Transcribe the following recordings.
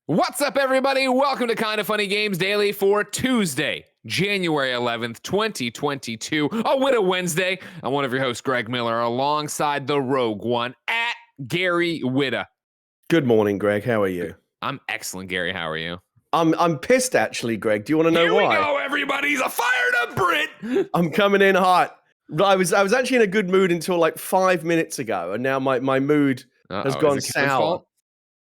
What's up, everybody? Welcome to Kinda Funny Games Daily for Tuesday, January 11th, 2022. A Widow Wednesday. I'm one of your hosts, Greg Miller, alongside the Rogue One at Gary Witta. Good morning, Greg. How are you? I'm excellent, Gary. How are you? I'm pissed, actually, Greg. Do you want to know why? Here we go, everybody. He's a fired up Brit. I'm coming in hot. I was actually in a good mood until like 5 minutes ago, and now my mood has gone sour.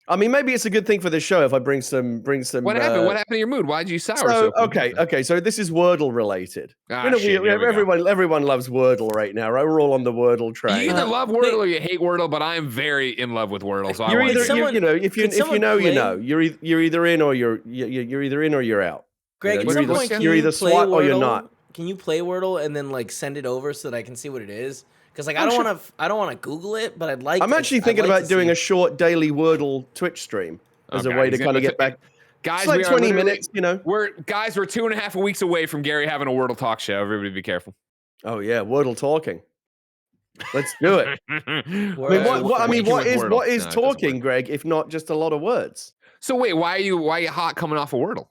I mean, maybe it's a good thing for the show if I bring some. What happened? What happened to your mood? Why did you sour so quickly? Okay. So this is Wordle related. Shit, everyone loves Wordle right now, right? We're all on the Wordle train. You either love Wordle or you hate Wordle, but I am very in love with Wordle. So if you know, you're either in or you're either in or you're out. Greg, you're either SWAT or you're not. Can you play Wordle and then like send it over so that I can see what it is? Because like I don't want to Google it, but I'd like. I'm actually thinking about doing a short daily Wordle Twitch stream as a way to kind of get back. Guys, it's like 20 minutes, you know. We're 2.5 weeks away from Gary having a Wordle talk show. Everybody be careful. Oh yeah, Wordle talking. Let's do it. What is talking, Greg, if not just a lot of words? So wait, why are you hot coming off a Wordle?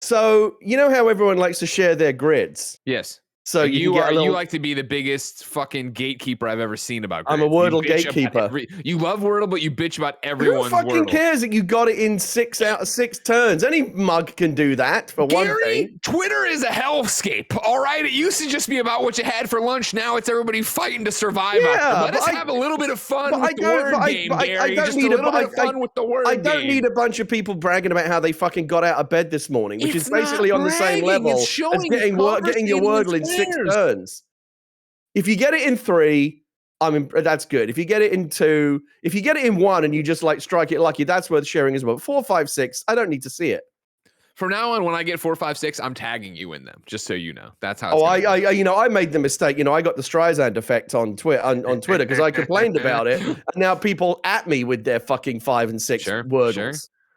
So you know how everyone likes to share their grids? Yes. So you like to be the biggest fucking gatekeeper I've ever seen about grids. I'm a Wordle gatekeeper. You love Wordle, but you bitch about everyone's Wordle. Who fucking cares that you got it in 6 out of 6 turns? Any mug can do that, for one thing. Twitter is a hellscape, all right? It used to just be about what you had for lunch. Now it's everybody fighting to survive. Let us have a little bit of fun with the word game, Gary. Just a little bit of fun with the word game. I don't need a bunch of people bragging about how they fucking got out of bed this morning, which is basically on the same level as getting your Wordle in 6 turns. If you get it in 3, that's good. If you get it in 2, if you get it in 1 and you just like strike it lucky, that's worth sharing as well. 4, 5, 6, I don't need to see it. From now on, when I get 4, 5, 6, I'm tagging you in them, just so you know. That's how. I made the mistake. I got the Streisand effect on Twitter because I complained about it, and now people at me with their fucking 5 and 6 Wordles. Sure.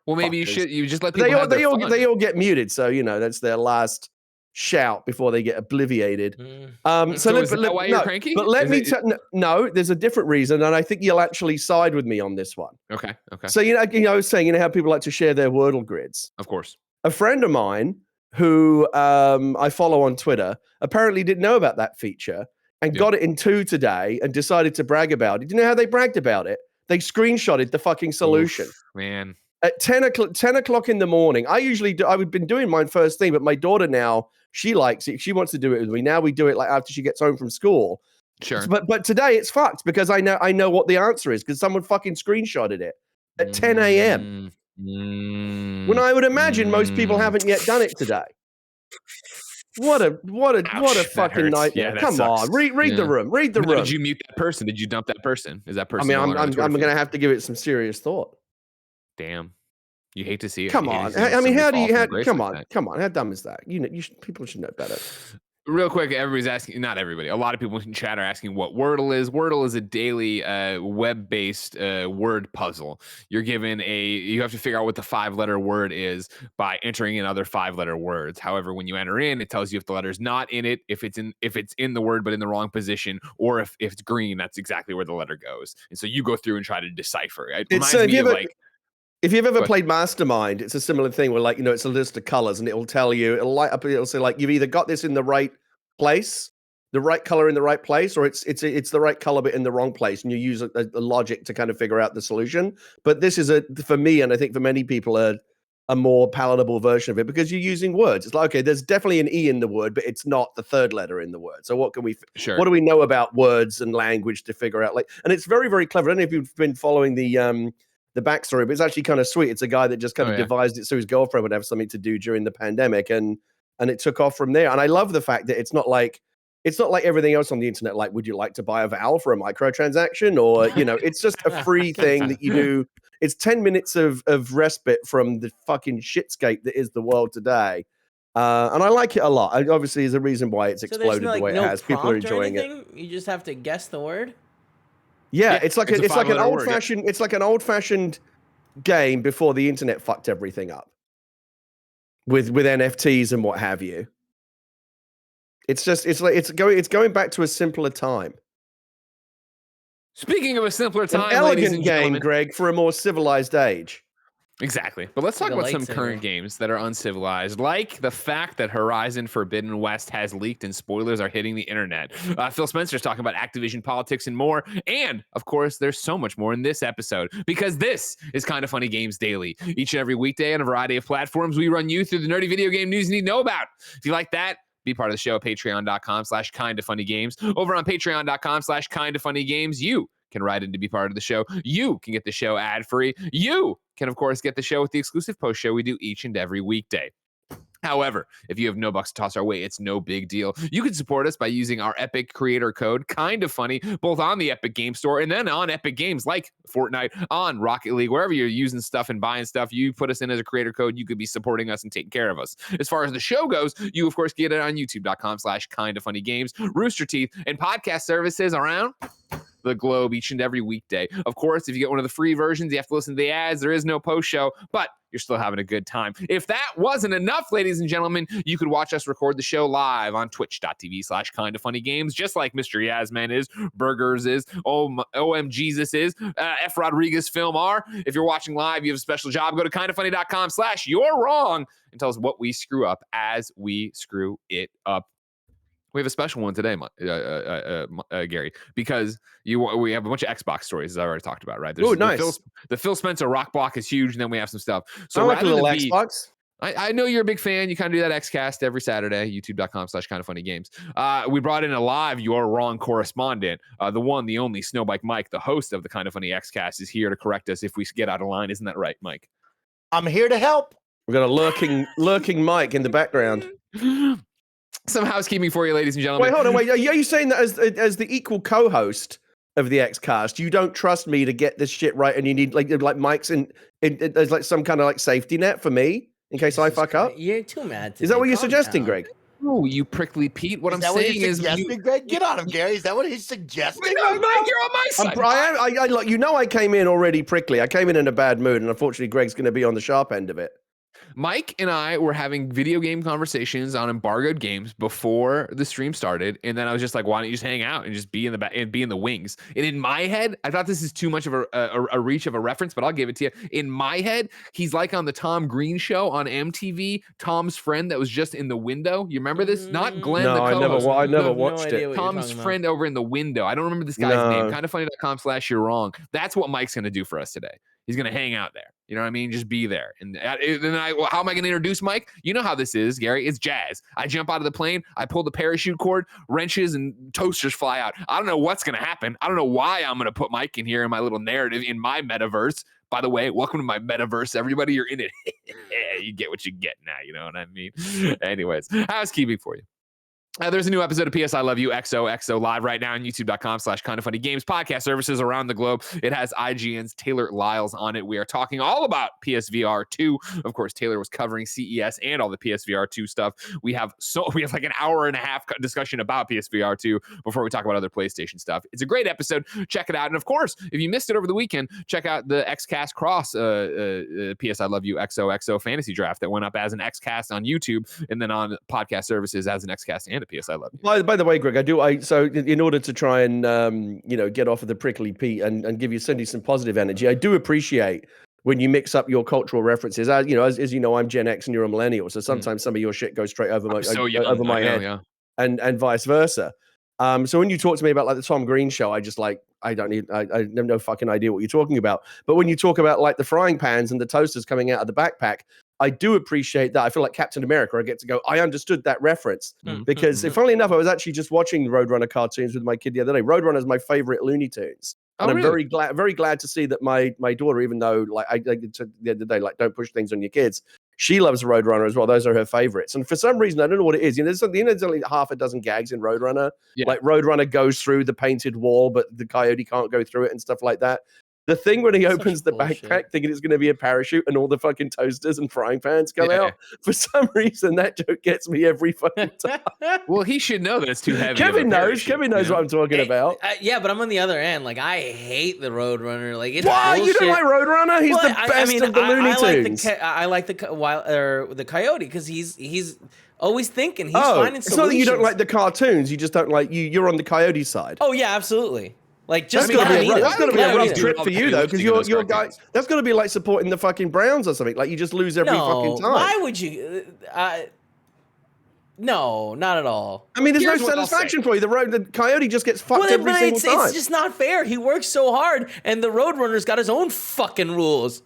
Well, maybe you just let people. They all get muted, so that's their last shout before they get obliviated. Is that why you're cranky? But let me no, there's a different reason, and I think you'll actually side with me on this one. Okay. So I was saying, how people like to share their Wordle grids. Of course. A friend of mine who I follow on Twitter apparently didn't know about that feature and got it in 2 today and decided to brag about it. Do you know how they bragged about it? They screenshotted the fucking solution. Oof, man. At 10 o'clock in the morning, I've been doing mine first thing, but my daughter now, she likes it. She wants to do it with me. Now we do it like after she gets home from school. Sure. But today it's fucked because I know what the answer is because someone fucking screenshotted it at 10 a.m. When I would imagine most people haven't yet done it today. What a fucking nightmare! Come on, read the room. Read the room. Did you mute that person? Did you dump that person? Is that person? I'm going to have to give it some serious thought. Damn, you hate to see it. Come on, come on, how dumb is that? People should know better. Real quick, everybody's asking, not everybody, a lot of people in chat are asking what Wordle is. Wordle is a daily web-based word puzzle. You're given you have to figure out what the 5-letter word is by entering in other 5-letter words. However, when you enter in, it tells you if the letter's not in it, if it's in the word but in the wrong position, or if it's green, that's exactly where the letter goes. And so you go through and try to decipher it. If you've ever played Mastermind, it's a similar thing where it's a list of colors and it'll tell you, it'll light up, it'll say like, you've either got this in the right place, the right color in the right place, or it's the right color but in the wrong place. And you use a logic to kind of figure out the solution. But this is for me, and I think for many people, a more palatable version of it because you're using words. It's like, okay, there's definitely an E in the word, but it's not the 3rd letter in the word. So what do we know about words and language to figure out? And it's very, very clever. I don't know if you've been following the backstory, but it's actually kind of sweet. It's a guy that just kind of devised it so his girlfriend would have something to do during the pandemic, and it took off from there. And I love the fact that it's not like everything else on the internet. Like, would you like to buy a vowel for a microtransaction? Or it's just a free thing that you do. It's 10 minutes of respite from the fucking shitscape that is the world today. And I like it a lot. Obviously, there's a reason why it's exploded the way it has. People are enjoying it. You just have to guess the word. Yeah, it's like an old-fashioned game before the internet fucked everything up with NFTs and what have you. It's going back to a simpler time. Speaking of a simpler time, an elegant game, Greg, for a more civilized age. Exactly. But let's talk Like a about some current lightsaber. games that are uncivilized, like the fact that Horizon Forbidden West has leaked and spoilers are hitting the internet. Phil Spencer's talking about Activision politics and more. And, of course, there's so much more in this episode because this is Kinda Funny Games Daily. Each and every weekday on a variety of platforms, we run you through the nerdy video game news you need to know about. If you like that, be part of the show at patreon.com/kindafunnygames. Over on patreon.com/kindafunnygames, you can write in to be part of the show. You can get the show ad-free. You can, of course, get the show with the exclusive post show we do each and every weekday. However, if you have no bucks to toss our way, it's no big deal. You can support us by using our Epic creator code, Kinda Funny, both on the Epic Game Store and then on Epic Games like Fortnite, on Rocket League, wherever you're using stuff and buying stuff, you put us in as a creator code, you could be supporting us and taking care of us. As far as the show goes, you, of course, get it on youtube.com/kindafunnygames, Rooster Teeth, and podcast services around the globe each and every weekday. Of course, if you get one of the free versions, you have to listen to the ads. There is no post show, but you're still having a good time. If that wasn't enough, ladies and gentlemen, you could watch us record the show live on twitch.tv/kindafunnygames, just like Mr. Yasman is, Burgers is, OM Jesus is, F. Rodriguez Film R. If you're watching live, you have a special job. Go to kindafunny.com/you're wrong and tell us what we screw up as we screw it up. We have a special one today, Gary, because we have a bunch of Xbox stories, as I already talked about, right? Oh, nice. The Phil Spencer rock block is huge, and then we have some stuff. So I like a little Xbox. I know you're a big fan. You kind of do that Xcast every Saturday, youtube.com/kindafunnygames. We brought in a live You're Wrong correspondent, the one, the only Snowbike Mike, the host of the Kinda Funny Xcast, is here to correct us if we get out of line. Isn't that right, Mike? I'm here to help. We've got a lurking Mike in the background. Some housekeeping for you, ladies and gentlemen. Wait, hold on. Wait, are you saying that as the equal co-host of the Xcast, you don't trust me to get this shit right, and you need like Mike's in there's like some kind of like safety net for me in case I fuck up? You're too mad. Is that what you're suggesting, Greg? Oh, you prickly Pete. What I'm saying is, Greg, get on him, Gary. Is that what he's suggesting? Mike, you're on my side. I came in already prickly. I came in a bad mood, and unfortunately, Greg's going to be on the sharp end of it. Mike and I were having video game conversations on embargoed games before the stream started, and then I was just like, "Why don't you just hang out and just be in the back and be in the wings?" And in my head, I thought this is too much of a reach of a reference, but I'll give it to you. In my head, he's like on the Tom Green show on MTV, Tom's friend that was just in the window. You remember this? Not Glenn. No, the co-host. I never watched it. Tom's friend over in the window. I don't remember this guy's name. Kindafunny.com/you're wrong. That's what Mike's gonna do for us today. He's going to hang out there. You know what I mean? Just be there. And then how am I going to introduce Mike? You know how this is, Gary. It's jazz. I jump out of the plane. I pull the parachute cord. Wrenches and toasters fly out. I don't know what's going to happen. I don't know why I'm going to put Mike in here in my little narrative in my metaverse. By the way, welcome to my metaverse, everybody. You're in it. You get what you get now. You know what I mean? Anyways, housekeeping for you. There's a new episode of PSILY XOXO live right now on youtube.com/kindafunnygames podcast services around the globe. It has IGN's Taylor Lyles on it. We are talking all about PSVR 2. Of course, Taylor was covering CES and all the PSVR 2 stuff. We have like an hour and a half discussion about PSVR 2 before we talk about other PlayStation stuff. It's a great episode. Check it out. And of course, if you missed it over the weekend, check out the Xcast Cross PSILY XOXO fantasy draft that went up as an Xcast on YouTube and then on podcast services as an Xcast and PSILY. By the way, Greg, so in order to try and get off of the prickly Pete and send you some positive energy, I do appreciate when you mix up your cultural references. As you know, I'm Gen X and you're a millennial, so sometimes some of your shit goes straight over my head, yeah. and vice versa. So when you talk to me about like the Tom Green show, I have no fucking idea what you're talking about. But when you talk about like the frying pans and the toasters coming out of the backpack, I do appreciate that. I feel like Captain America. I get to go, I understood that reference. Because funnily enough, I was actually just watching Roadrunner cartoons with my kid the other day. Roadrunner is my favorite Looney Tunes. And I'm really glad to see that my daughter, even though like I said the other day, like don't push things on your kids, she loves Roadrunner as well. Those are her favorites. And for some reason, I don't know what it is. There's only half a dozen gags in Roadrunner. Yeah. Like Roadrunner goes through the painted wall, but the coyote can't go through it and stuff like that. The thing when he opens the backpack thinking it's going to be a parachute and all the fucking toasters and frying pans come out, for some reason that joke gets me every fucking time. Well, he should know that it's too heavy. Kevin knows what I'm talking about. Yeah, but I'm on the other end. Like, I hate the Roadrunner. Like, it's why bullshit. You don't like Roadrunner? He's the best of the Looney Tunes. I like the coyote because he's always thinking. He's finding solutions. It's not that you don't like the cartoons. You just don't like you're on the coyote side. Oh yeah, absolutely. Like, just That's let him eat that's it. gonna be a Let him rough eat it. trip for you though, because your guy. That's gonna be like supporting the fucking Browns or something. Like you just lose every fucking time. Why would you? No, not at all. I mean, there's Here's no what I'll satisfaction for you. The Coyote just gets fucked Well, every but single time. it's just not fair. He works so hard, and the Roadrunner's got his own fucking rules.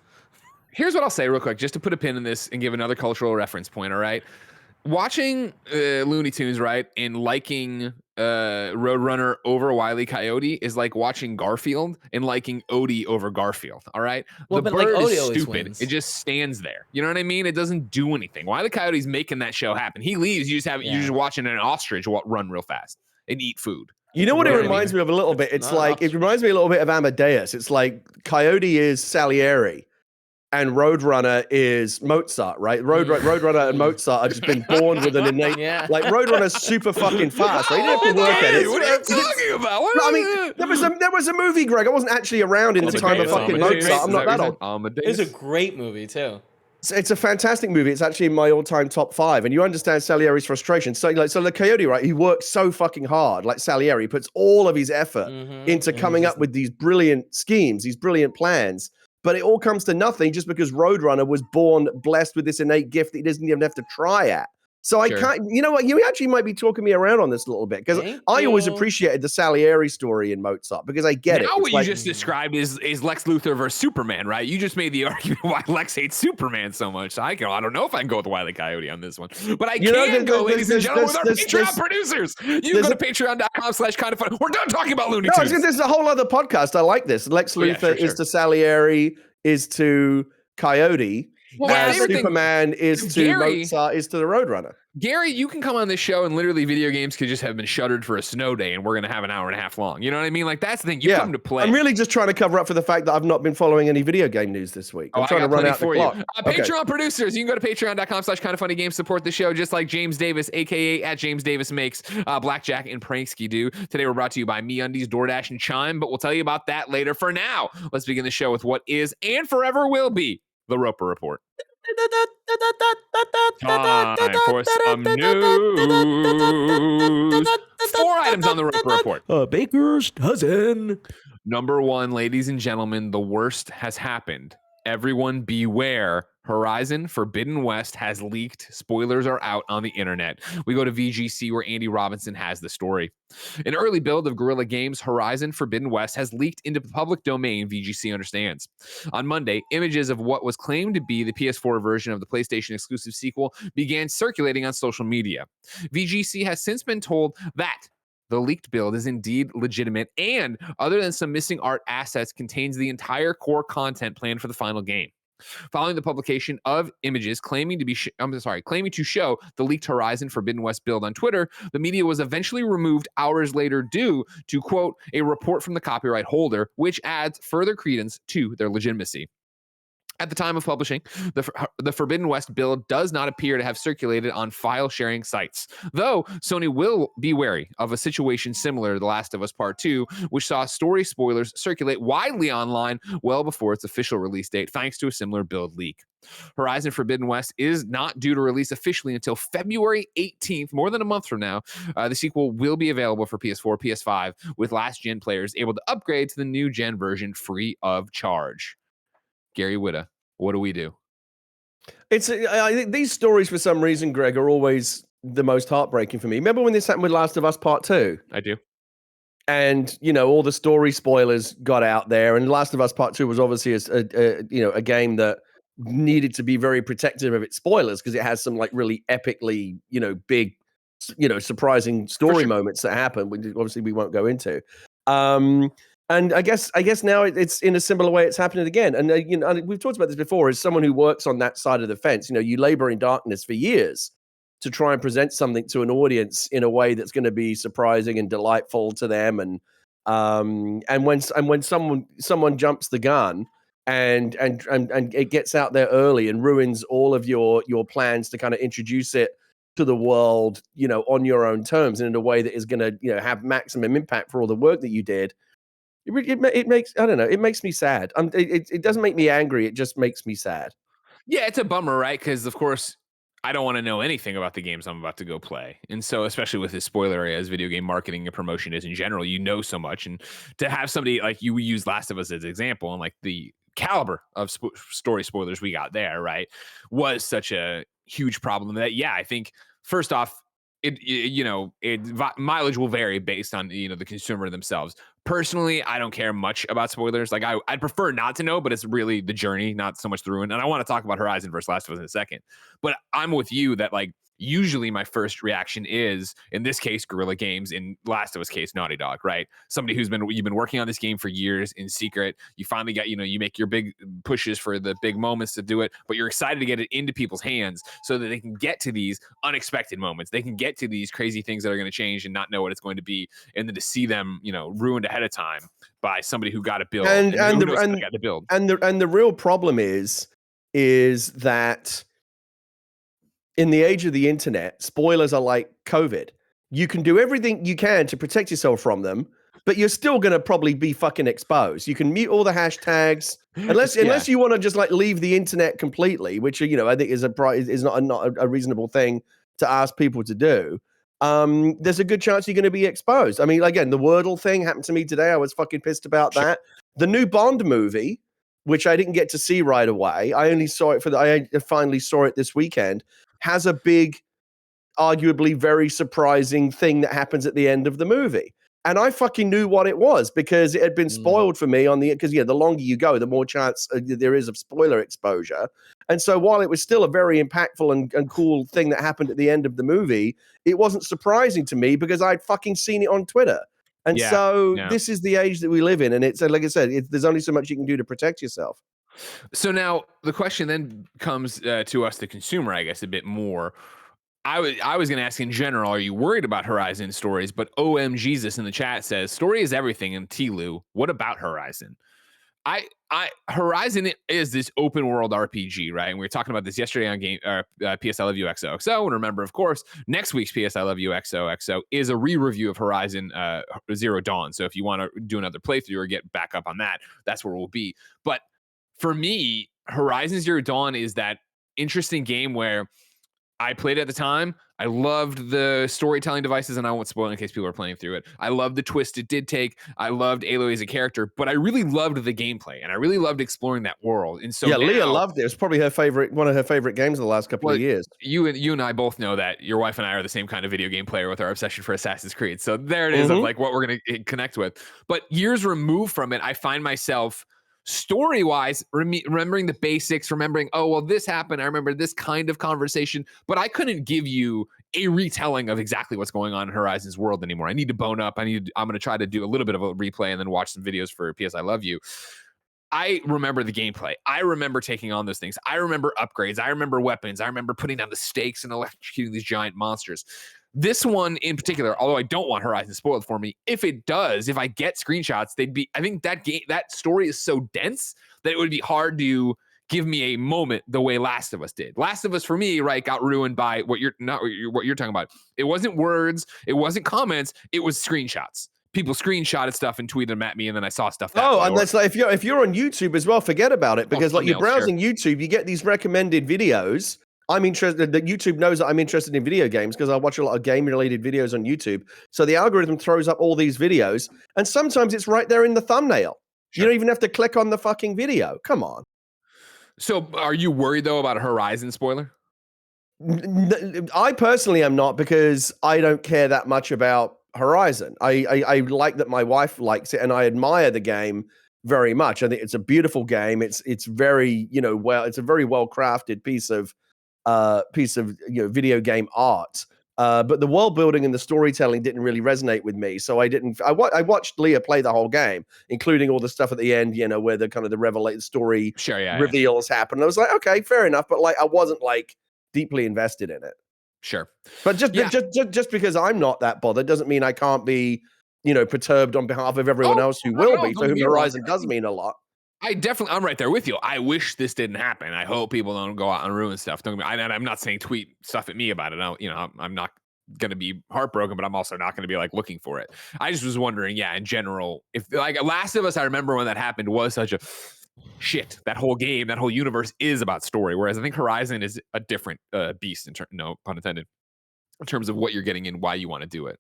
Here's what I'll say real quick, just to put a pin in this and give another cultural reference point, all right? Watching Looney Tunes, right, and liking Roadrunner over Wile E. Coyote is like watching Garfield and liking Odie over Garfield, all right? Well, the but, like, bird Odie is always stupid. wins. It just stands there. You know what I mean? It doesn't do anything. Wile E. Coyote's making that show happen. He leaves, you're just watching an ostrich run real fast and eat food. You know what You it know what I reminds mean? me of a little bit? It's not like, it reminds me a little bit of Amadeus. It's like Coyote is Salieri and Roadrunner is Mozart, right? Roadrunner and Mozart have just been born with an innate, like Roadrunner's super fucking fast, right? You don't have to work at it. What are you talking about? No, I mean, there was a movie, Greg. I wasn't actually around in the time of fucking Mozart. I'm not that old. It's a great movie too. It's a fantastic movie. It's actually in my all-time top 5, and you understand Salieri's frustration. So the Coyote, right? He works so fucking hard, like Salieri, he puts all of his effort into coming up with these brilliant schemes, these brilliant plans. But it all comes to nothing just because Roadrunner was born blessed with this innate gift that he doesn't even have to try at. So I can't, you know what? You actually might be talking me around on this a little bit because I always appreciated the Salieri story in Mozart because I get it. Now what like, you just described is Lex Luthor versus Superman, right? You just made the argument why Lex hates Superman so much. So I don't know if I can go with Wile E. Coyote on this one, but I can go, ladies and gentlemen, with our Patreon producers. You can go to patreon.com/KindaFunny. We're done talking about Looney Tunes. This is a whole other podcast. I like this. Lex Luthor is to Salieri, is to Coyote. Well, Superman is to Mozart, is to the Roadrunner. Gary, you can come on this show and literally video games could just have been shuttered for a snow day and we're going to have an hour and a half long. You know what I mean? Like, that's the thing. You come to play. I'm really just trying to cover up for the fact that I've not been following any video game news this week. I'm trying to run out the clock. Patreon producers, you can go to patreon.com/KindaFunnyGames, support the show just like James Davis, a.k.a. at James Davis Makes, Blackjack, and Pranksky do. Today, we're brought to you by MeUndies, DoorDash, and Chime, but we'll tell you about that later. For now, let's begin the show with what is and forever will be the Roper Report. Time for some news. 4 items on the Roper Report. A baker's dozen. Number 1, ladies and gentlemen, the worst has happened. Everyone beware. Horizon Forbidden West has leaked. Spoilers are out on the internet. We go to VGC where Andy Robinson has the story. An early build of Guerrilla Games' Horizon Forbidden West has leaked into the public domain, VGC understands. On Monday, images of what was claimed to be the PS4 version of the PlayStation exclusive sequel began circulating on social media. VGC has since been told that the leaked build is indeed legitimate and, other than some missing art assets, contains the entire core content planned for the final game. Following the publication of images claiming to show the leaked Horizon Forbidden West build on Twitter, the media was eventually removed hours later due to, quote, a report from the copyright holder, which adds further credence to their legitimacy. At the time of publishing, the Forbidden West build does not appear to have circulated on file-sharing sites, though Sony will be wary of a situation similar to The Last of Us Part 2, which saw story spoilers circulate widely online well before its official release date, thanks to a similar build leak. Horizon Forbidden West is not due to release officially until February 18th, more than a month from now. The sequel will be available for PS4, PS5, with last-gen players able to upgrade to the new-gen version free of charge. Gary Whitta, what do we do? I think these stories, for some reason, Greg, are always the most heartbreaking for me. Remember when this happened with Last of Us Part 2? I do. And, all the story spoilers got out there. And Last of Us Part 2 was obviously a game that needed to be very protective of its spoilers because it has some like really epically, big, surprising story moments that happen, which obviously we won't go into. And I guess now it's in a similar way it's happening again. And we've talked about this before. As someone who works on that side of the fence, you labor in darkness for years to try and present something to an audience in a way that's going to be surprising and delightful to them. And when someone jumps the gun and it gets out there early and ruins all of your plans to kind of introduce it to the world, on your own terms and in a way that is going to have maximum impact for all the work that you did. It makes, I don't know, it makes me sad. It doesn't make me angry. It just makes me sad. Yeah, it's a bummer, right? Because, of course, I don't want to know anything about the games I'm about to go play. And so, especially with this spoiler area, as video game marketing and promotion is in general, you know so much. And to have somebody like you use Last of Us as an example, and like the caliber of story spoilers we got there, right, was such a huge problem that, yeah, I think first off, mileage will vary based on the consumer themselves. Personally, I don't care much about spoilers. Like I'd prefer not to know, but it's really the journey, not so much the ruin. And I want to talk about Horizon versus Last of Us in a second. But I'm with you that like usually my first reaction is, in this case, Guerrilla Games, in Last of Us case, Naughty Dog, right? Somebody you've been working on this game for years in secret. You finally got, you make your big pushes for the big moments to do it, but you're excited to get it into people's hands so that they can get to these unexpected moments. They can get to these crazy things that are going to change and not know what it's going to be. And then to see them, ruined ahead of time by somebody who got a build and got the build. And the real problem is that in the age of the internet, spoilers are like COVID. You can do everything you can to protect yourself from them, but you're still going to probably be fucking exposed. You can mute all the hashtags unless you want to just like leave the internet completely, which I think is not a reasonable thing to ask people to do. There's a good chance you're going to be exposed. I mean, again, the Wordle thing happened to me today. I was fucking pissed about that. The new Bond movie, which I didn't get to see right away, I only saw it I finally saw it this weekend, has a big, arguably very surprising thing that happens at the end of the movie. And I fucking knew what it was because it had been spoiled for me because the longer you go, the more chance there is of spoiler exposure. And so while it was still a very impactful and cool thing that happened at the end of the movie, it wasn't surprising to me because I'd fucking seen it on Twitter. And this is the age that we live in. And it's like I said, there's only so much you can do to protect yourself. So now the question then comes to us, the consumer, I guess, a bit more. I was going to ask in general, are you worried about Horizon stories? But OM Jesus in the chat says, story is everything. And T-Lu, what about Horizon? Horizon is this open world RPG, right? And we were talking about this yesterday on PSILY XOXO. And remember, of course, next week's PSILY XOXO is a re-review of Horizon Zero Dawn. So if you want to do another playthrough or get back up on that, that's where we'll be. But for me, Horizon Zero Dawn is that interesting game where I played it at the time. I loved the storytelling devices, and I won't spoil in case people are playing through it. I loved the twist it did take. I loved Aloy as a character, but I really loved the gameplay, and I really loved exploring that world. And so Leah loved it. It was probably one of her favorite games of the last couple of years. You and I both know that your wife and I are the same kind of video game player with our obsession for Assassin's Creed. So there it is of like what we're going to connect with. But years removed from it, I find myself story-wise, remembering the basics, remembering, oh, well, this happened. I remember this kind of conversation, but I couldn't give you a retelling of exactly what's going on in Horizon's world anymore. I need to bone up. I'm going to try to do a little bit of a replay and then watch some videos for PS I Love You. I remember the gameplay. I remember taking on those things. I remember upgrades. I remember weapons. I remember putting down the stakes and electrocuting these giant monsters. This one in particular, although I don't want Horizon spoiled for me, if it does, if I get screenshots, I think that story is so dense that it would be hard to give me a moment the way Last of Us did. Last of Us for me, right, got ruined by what you're talking about. It wasn't words, it wasn't comments, it was screenshots. People screenshotted stuff and tweeted them at me, and then I saw stuff. And that's like if you're on YouTube as well, forget about it because you're browsing YouTube, you get these recommended videos. I'm interested that YouTube knows that I'm interested in video games because I watch a lot of game-related videos on YouTube. So the algorithm throws up all these videos, and sometimes it's right there in the thumbnail. Sure. You don't even have to click on the fucking video. Come on. So are you worried, though, about a Horizon spoiler? I personally am not because I don't care that much about Horizon. I like that my wife likes it, and I admire the game very much. I think it's a beautiful game. It's very, it's a very well-crafted piece of video game art, but the world building and the storytelling didn't really resonate with me. So I watched Leah play the whole game, including all the stuff at the end, where the kind of the revelated story reveals happen. I was like, okay, fair enough, but like I wasn't like deeply invested in it. Sure, but just because I'm not that bothered doesn't mean I can't be perturbed on behalf of everyone else who will be, for whom Horizon does mean a lot. I'm right there with you. I wish this didn't happen. I hope people don't go out and ruin stuff. I'm not saying tweet stuff at me about it. I'm not going to be heartbroken, but I'm also not going to be like looking for it. I just was wondering, in general, if like Last of Us, I remember when that happened was such a shit, that whole game, that whole universe is about story. Whereas I think Horizon is a different beast, no pun intended, in terms of what you're getting and why you want to do it.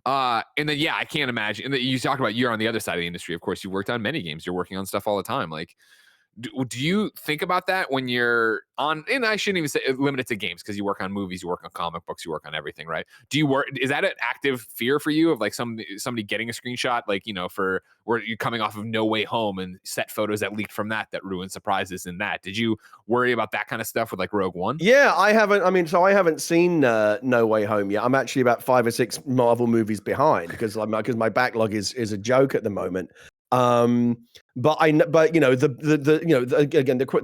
And then, yeah, I can't imagine. And you talk about you're on the other side of the industry. Of course, you worked on many games. You're working on stuff all the time. Like, do you think about that when you're on, and I shouldn't even say limit it to games because you work on movies, you work on comic books, you work on everything, right? Do you work, is that an active fear for you of like somebody getting a screenshot, like, for where you're coming off of No Way Home and set photos that leaked from that ruined surprises in that? Did you worry about that kind of stuff with like Rogue One? Yeah, I haven't seen No Way Home yet. I'm actually about 5 or 6 Marvel movies behind because my backlog is a joke at the moment. But the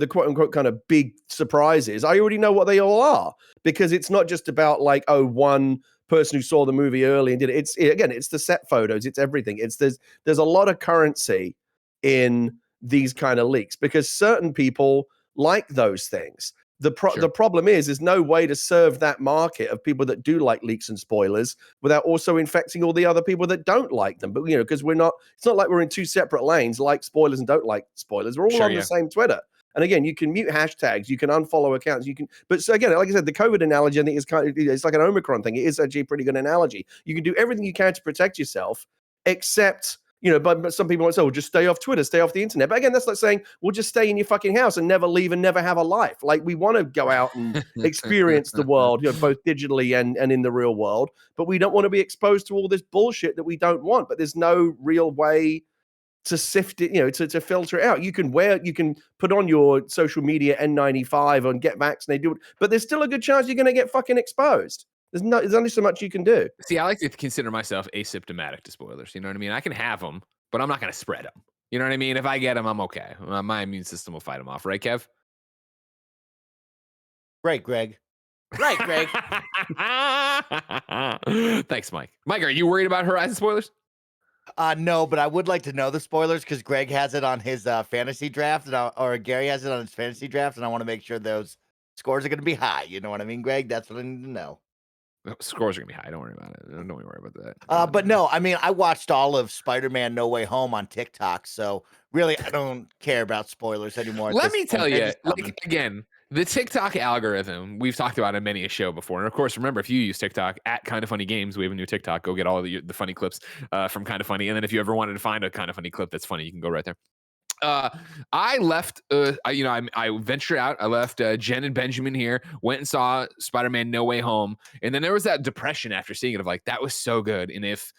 quote unquote kind of big surprises, I already know what they all are, because it's not just about like, oh, one person who saw the movie early and did it. It's the set photos, it's everything. There's a lot of currency in these kind of leaks because certain people like those things. The problem is there's no way to serve that market of people that do like leaks and spoilers without also infecting all the other people that don't like them. But because it's not like we're in two separate lanes, like spoilers and don't like spoilers. We're all on the same Twitter. And again, you can mute hashtags, you can unfollow accounts, but so again, like I said, the COVID analogy, I think, is it's like an Omicron thing. It is actually a pretty good analogy. You can do everything you can to protect yourself, except but some people might say, well, just stay off Twitter, stay off the internet. But again, that's like saying, well, just stay in your fucking house and never leave and never have a life. Like, we want to go out and experience the world, both digitally and in the real world. But we don't want to be exposed to all this bullshit that we don't want. But there's no real way to sift it, to filter it out. You can put on your social media N95 and get vaccinated, but there's still a good chance you're going to get fucking exposed. There's only so much you can do. See, I like to consider myself asymptomatic to spoilers. You know what I mean? I can have them, but I'm not going to spread them. You know what I mean? If I get them, I'm okay. My immune system will fight them off. Right, Kev? Right, Greg. Right, Greg. Thanks, Mike. Mike, are you worried about Horizon spoilers? No, but I would like to know the spoilers because Greg has it on his fantasy draft, or Gary has it on his fantasy draft, and I want to make sure those scores are going to be high. You know what I mean, Greg? That's what I need to know. Scores are gonna be high. Don't worry about it. Don't worry about that. But no, I mean, I watched all of Spider-Man: No Way Home on TikTok, so really, I don't care about spoilers anymore. Let me tell you, again, the TikTok algorithm we've talked about in many a show before, and of course, remember, if you use TikTok at KindaFunny Games, we have a new TikTok. Go get all the funny clips from KindaFunny, and then if you ever wanted to find a KindaFunny clip that's funny, you can go right there. I left, I ventured out. I left Jen and Benjamin here, went and saw Spider-Man No Way Home. And then there was that depression after seeing it of like, that was so good. And if,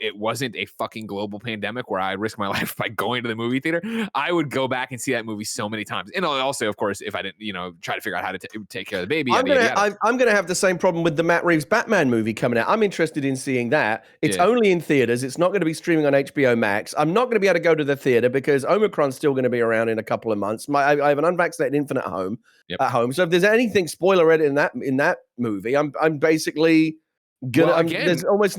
it wasn't a fucking global pandemic where I risk my life by going to the movie theater, I would go back and see that movie so many times. And also, of course, if I didn't, try to figure out how to take care of the baby. I'm going to have the same problem with the Matt Reeves Batman movie coming out. I'm interested in seeing that. It's only in theaters. It's not going to be streaming on HBO Max. I'm not going to be able to go to the theater because Omicron's still going to be around in a couple of months. I have an unvaccinated infant at home. So if there's anything spoiler read in that movie, I'm basically gonna. There's almost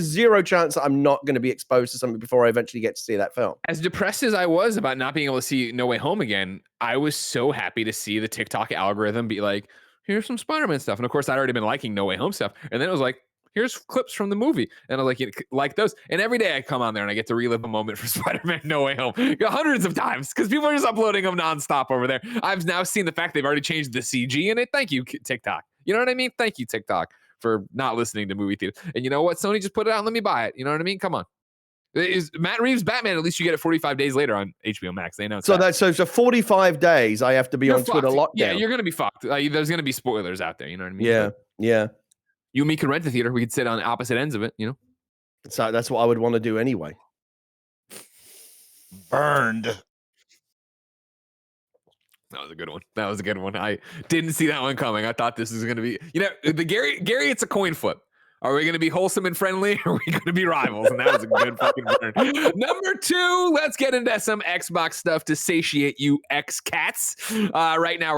zero chance that I'm not going to be exposed to something before I eventually get to see that film. As depressed as I was about not being able to see No Way Home again, I was so happy to see the TikTok algorithm be like, here's some Spider-Man stuff. And of course, I'd already been liking No Way Home stuff. And then it was like, here's clips from the movie. And I like those. And every day I come on there and I get to relive a moment for Spider-Man No Way Home hundreds of times because people are just uploading them nonstop over there. I've now seen the fact they've already changed the CG in it. Thank you, TikTok. You know what I mean? Thank you, TikTok, for not listening to movie theater. And you know what? Sony just put it out and let me buy it. You know what I mean? Come on. Is Matt Reeves Batman, at least you get it 45 days later on HBO Max. They announced that. So 45 days I have to be on Twitter lockdown. Yeah, you're going to be fucked. There's going to be spoilers out there. You know what I mean? Yeah. You and me can rent the theater. We could sit on opposite ends of it, So that's what I would want to do anyway. Burned. That was a good one. I didn't see that one coming. I thought this was going to be, the Gary, it's a coin flip. Are we going to be wholesome and friendly, or are we going to be rivals? And that was a good fucking burn. Number 2, let's get into some Xbox stuff to satiate you X-cats. Right now,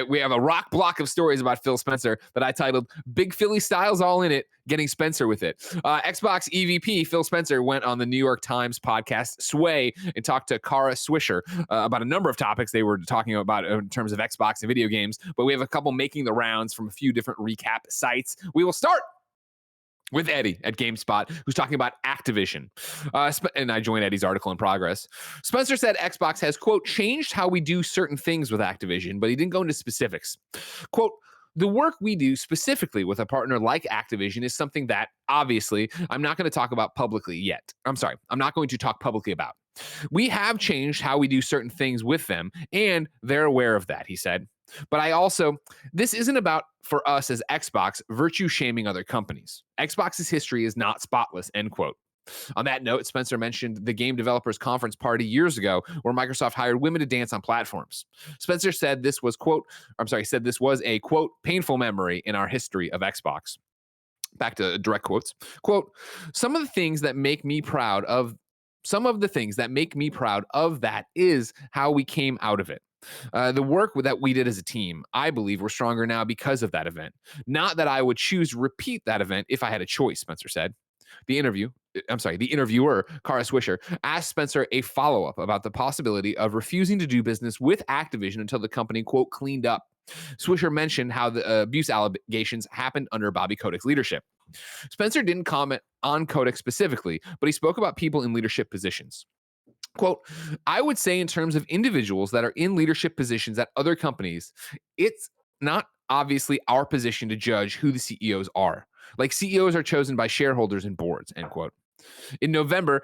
we have a rock block of stories about Phil Spencer that I titled Big Philly Styles All In It, Getting Spencer With It. Xbox EVP Phil Spencer went on the New York Times podcast Sway and talked to Kara Swisher about a number of topics they were talking about in terms of Xbox and video games. But we have a couple making the rounds from a few different recap sites. We will start with Eddie at GameSpot, who's talking about Activision. And I joined Eddie's article in progress. Spencer said Xbox has, quote, changed how we do certain things with Activision, but he didn't go into specifics. Quote, the work we do specifically with a partner like Activision is something that, obviously, I'm not going to talk about publicly yet. I'm sorry, I'm not going to talk publicly about. We have changed how we do certain things with them, and they're aware of that, he said. But this isn't about, for us as Xbox, virtue shaming other companies. Xbox's history is not spotless, end quote. On that note, Spencer mentioned the Game Developers Conference party years ago where Microsoft hired women to dance on platforms. Spencer said this was, a, quote, painful memory in our history of Xbox. Back to direct quotes. Quote, some of the things that make me proud of that is how we came out of it. The work that we did as a team, I believe we're stronger now because of that event. Not that I would choose to repeat that event if I had a choice, Spencer said. The interviewer, Kara Swisher, asked Spencer a follow-up about the possibility of refusing to do business with Activision until the company, quote, cleaned up. Swisher mentioned how the abuse allegations happened under Bobby Kotick's leadership. Spencer didn't comment on Kotick specifically, but he spoke about people in leadership positions. Quote, I would say in terms of individuals that are in leadership positions at other companies, it's not obviously our position to judge who the CEOs are. Like CEOs are chosen by shareholders and boards, end quote. In November,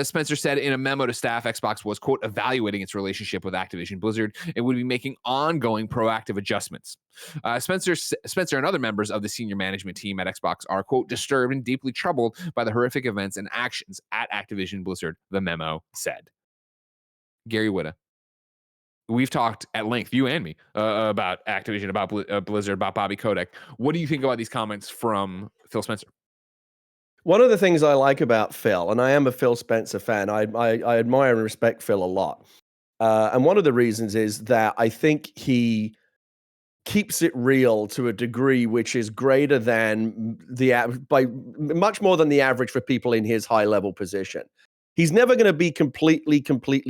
Spencer said in a memo to staff, Xbox was, quote, evaluating its relationship with Activision Blizzard and would be making ongoing proactive adjustments. Spencer and other members of the senior management team at Xbox are, quote, disturbed and deeply troubled by the horrific events and actions at Activision Blizzard, the memo said. Gary Whitta, we've talked at length, you and me, about Activision, about Blizzard, about Bobby Kotick. What do you think about these comments from Phil Spencer? One of the things I like about Phil, and I am a Phil Spencer fan, I admire and respect Phil a lot. And one of the reasons is that I think he keeps it real to a degree which is greater than by much more than the average for people in his high level position. He's never going to be completely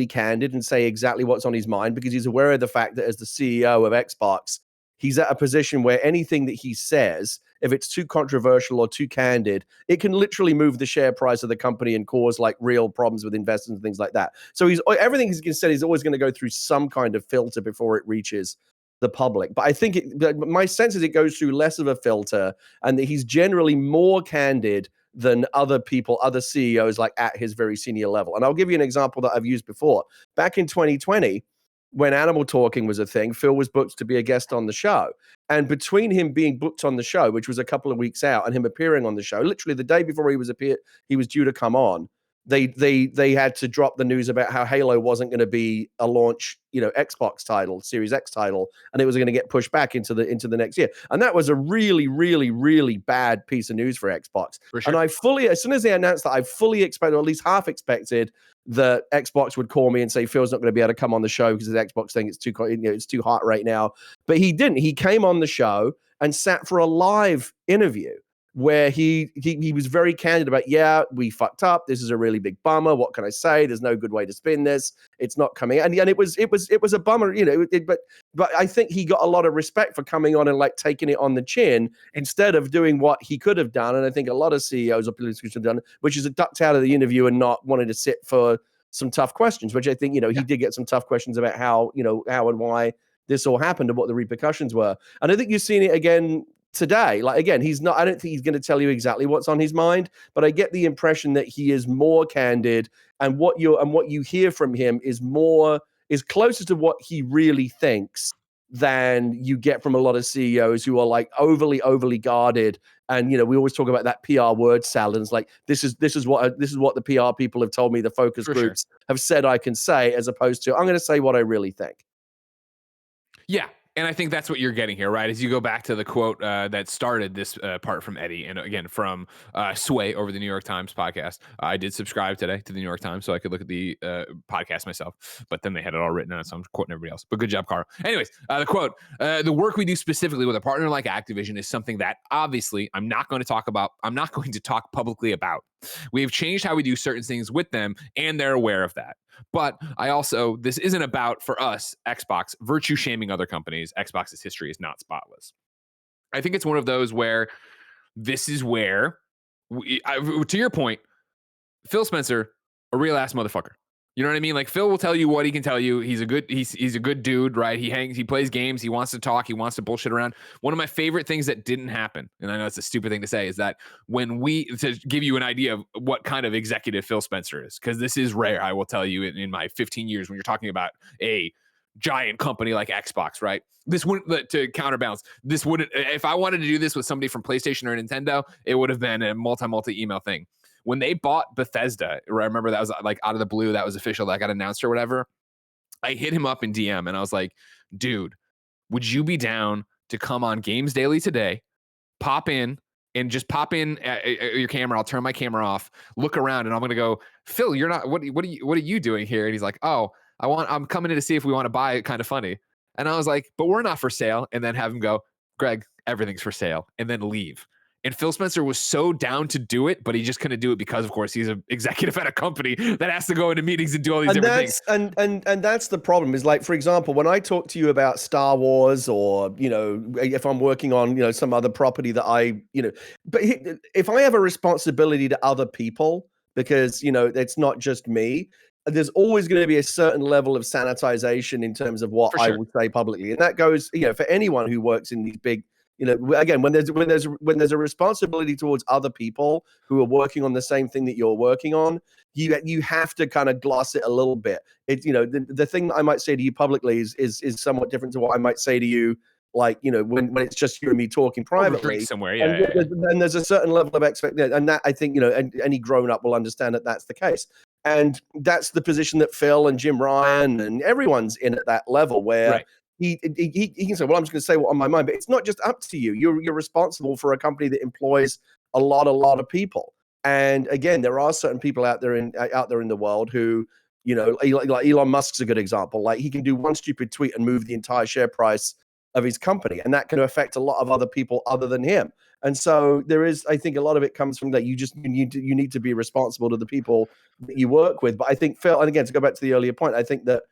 candid and say exactly what's on his mind because he's aware of the fact that as the CEO of Xbox, he's at a position where anything that he says, if it's too controversial or too candid, it can literally move the share price of the company and cause like real problems with investors and things like that. So everything he's said is always going to go through some kind of filter before it reaches the public. But I think my sense is it goes through less of a filter and that he's generally more candid than other people, other CEOs like at his very senior level. And I'll give you an example that I've used before. Back in 2020, when Animal Talking was a thing, Phil was booked to be a guest on the show. And between him being booked on the show, which was a couple of weeks out, and him appearing on the show, literally the day before he was due to come on, they had to drop the news about how Halo wasn't going to be a launch, Xbox title, Series X title, and it was going to get pushed back into the next year. And that was a really, really, really bad piece of news for Xbox. For sure. And as soon as they announced that, I fully expected, or at least half expected, that Xbox would call me and say Phil's not going to be able to come on the show because the Xbox thing it's too hot right now. But he didn't. He came on the show and sat for a live interview where he was very candid about, yeah, we fucked up. This is a really big bummer. What can I say? There's no good way to spin this. It's not coming. And it was a bummer, but I think he got a lot of respect for coming on and like taking it on the chin instead of doing what he could have done. And I think a lot of CEOs or politicians have done, which is ducked out of the interview and not wanted to sit for some tough questions, which I think, he did get some tough questions about how and why this all happened and what the repercussions were. And I think you've seen it again today. Like, again, I don't think he's going to tell you exactly what's on his mind, but I get the impression that he is more candid, and what you hear from him is closer to what he really thinks than you get from a lot of CEOs who are like overly guarded. And we always talk about that PR word salad. And it's like this is what the PR people have told me, the focus groups have said I can say, as opposed to I'm going to say what I really think. Yeah. And I think that's what you're getting here, right? As you go back to the quote that started this part from Eddie, and again from Sway over the New York Times podcast. I did subscribe today to the New York Times so I could look at the podcast myself, but then they had it all written out, so I'm quoting everybody else. But good job, Carl. Anyways, the quote: "The work we do specifically with a partner like Activision is something that obviously I'm not going to talk publicly about. We have changed how we do certain things with them, and they're aware of that. But this isn't about, for us, Xbox, virtue shaming other companies. Xbox's history is not spotless." I think it's one of those where this is where To your point, Phil Spencer, a real ass motherfucker. You know what I mean? Like Phil will tell you what he can tell you. He's a good dude, right? He plays games. He wants to talk. He wants to bullshit around. One of my favorite things that didn't happen, and I know it's a stupid thing to say, is that to give you an idea of what kind of executive Phil Spencer is, because this is rare. I will tell you in my 15 years when you're talking about a giant company like Xbox, right? This wouldn't, to counterbalance, this wouldn't, if I wanted to do this with somebody from PlayStation or Nintendo, it would have been a multi email thing. When they bought Bethesda, I remember that was like out of the blue, that was official, that got announced or whatever. I hit him up in DM and I was like, dude, would you be down to come on Games Daily today, pop in and just pop in your camera? I'll turn my camera off, look around, and I'm going to go, Phil, you're not, what are you doing here? And he's like, oh, I'm coming in to see if we want to buy it. Kind of funny. And I was like, but we're not for sale. And then have him go, Greg, everything's for sale, and then leave. And Phil Spencer was so down to do it, but he just couldn't do it because, of course, he's an executive at a company that has to go into meetings and do all these different things. And that's the problem. Is like, for example, when I talk to you about Star Wars, or if I'm working on some other property that but if I have a responsibility to other people, because it's not just me, there's always going to be a certain level of sanitization in terms of what I would say publicly, and that goes for anyone who works in these big. Again, when there's a responsibility towards other people who are working on the same thing that you're working on, you have to kind of gloss it a little bit. It's the thing that I might say to you publicly is somewhat different to what I might say to you, like when it's just you and me talking privately somewhere. And there's a certain level of expectation, and that I think and any grown up will understand that that's the case. And that's the position that Phil and Jim Ryan and everyone's in at that level where. Right. He can say, well, I'm just going to say what's on my mind, but it's not just up to you. You're responsible for a company that employs a lot of people. And again, there are certain people out there in the world who, like Elon Musk's a good example. Like he can do one stupid tweet and move the entire share price of his company, and that can affect a lot of other people other than him. And so there is, I think, a lot of it comes from that. You need to be responsible to the people that you work with. But I think Phil, and again, to go back to the earlier point, I think that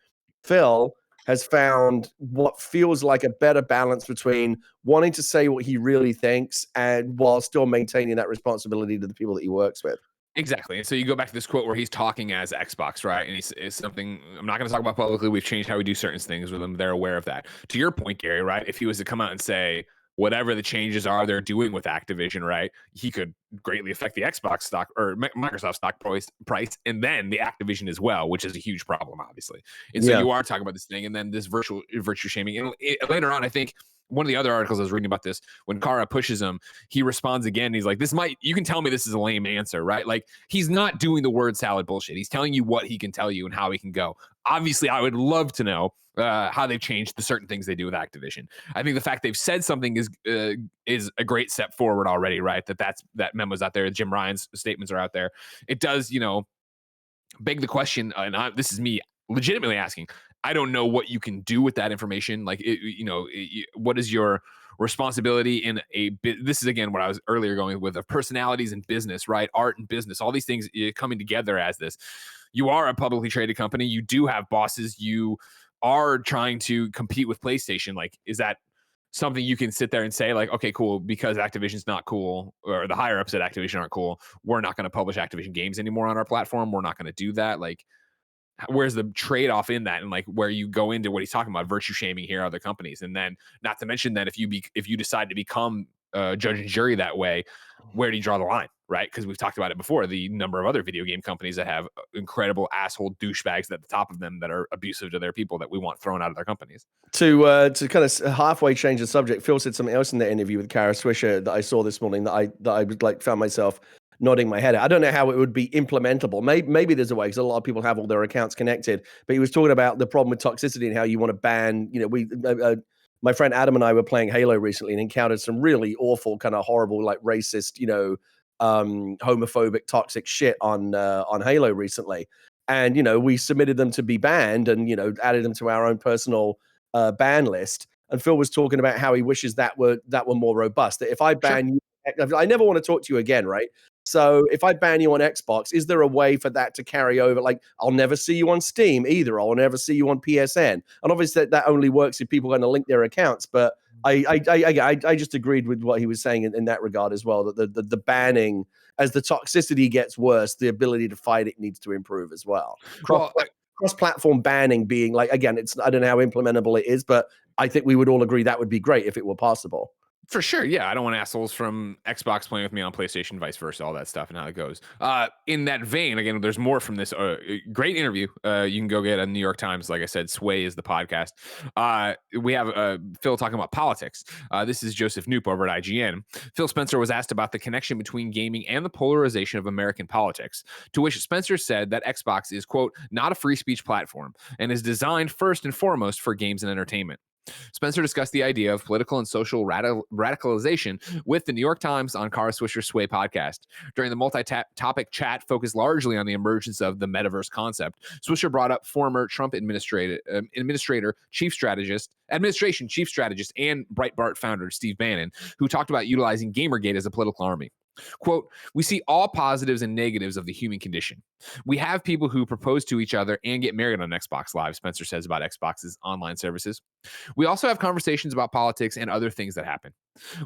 Phil has found what feels like a better balance between wanting to say what he really thinks and while still maintaining that responsibility to the people that he works with. Exactly. And so you go back to this quote where he's talking as Xbox, right? And it's something I'm not going to talk about publicly. We've changed how we do certain things with them. They're aware of that. To your point, Gary, right? If he was to come out and say, whatever the changes are they're doing with Activision, right, he could greatly affect the Xbox stock or Microsoft stock price, and then the Activision as well, which is a huge problem, obviously. And so you are talking about this thing, and then this virtue shaming. And later on, I think one of the other articles I was reading about this, when Kara pushes him, he responds again. He's like, you can tell me this is a lame answer, right? Like, he's not doing the word salad bullshit. He's telling you what he can tell you and how he can go. Obviously, I would love to know how they've changed the certain things they do with Activision. I think the fact they've said something is a great step forward already, right? That memo's out there. Jim Ryan's statements are out there. It does, beg the question, and this is me legitimately asking. I don't know what you can do with that information. Like, what is your responsibility in this is again what I was earlier going with, of personalities and business, right? Art and business, all these things coming together as this. You are a publicly traded company. You do have bosses. You are trying to compete with PlayStation. Like, is that something you can sit there and say, like, okay, cool, because Activision's not cool, or the higher ups at Activision aren't cool, we're not going to publish Activision games anymore on our platform. We're not going to do that. Like, where's the trade-off in that? And like, where you go into what he's talking about, virtue shaming here, other companies. And then not to mention that if you decide to become judge and jury that way, where do you draw the line, right? Because we've talked about it before, the number of other video game companies that have incredible asshole douchebags at the top of them that are abusive to their people that we want thrown out of their companies. To kind of halfway change the subject, Phil said something else in the interview with Kara Swisher that I saw this morning that I like found myself nodding my head at. I don't know how it would be implementable. Maybe there's a way, because a lot of people have all their accounts connected. But he was talking about the problem with toxicity and how you want to ban. My friend Adam and I were playing Halo recently and encountered some really awful, kind of horrible, like racist, homophobic, toxic shit on Halo recently. And we submitted them to be banned, and added them to our own personal ban list. And Phil was talking about how he wishes that were more robust. That if I ban you, I never want to talk to you again, right? So if I ban you on Xbox, is there a way for that to carry over? Like, I'll never see you on Steam either. I'll never see you on PSN. And obviously that only works if people are going to link their accounts. But I just agreed with what he was saying in that regard as well. That the banning, as the toxicity gets worse, the ability to fight it needs to improve as well. Cross-platform banning being like, again, I don't know how implementable it is, but I think we would all agree that would be great if it were possible. For sure, yeah. I don't want assholes from Xbox playing with me on PlayStation, vice versa, all that stuff and how it goes. In that vein, again, there's more from this great interview. You can go get a New York Times. Like I said, Sway is the podcast. We have Phil talking about politics. This is Joseph Knoop over at IGN. Phil Spencer was asked about the connection between gaming and the polarization of American politics, to which Spencer said that Xbox is, quote, not a free speech platform and is designed first and foremost for games and entertainment. Spencer discussed the idea of political and social radicalization with the New York Times on Kara Swisher's Sway podcast. During the multi-topic chat focused largely on the emergence of the metaverse concept, Swisher brought up former Trump administration chief strategist, and Breitbart founder Steve Bannon, who talked about utilizing Gamergate as a political army. Quote, we see all positives and negatives of the human condition. We have people who propose to each other and get married on Xbox Live, Spencer says about Xbox's online services. We also have conversations about politics and other things that happen.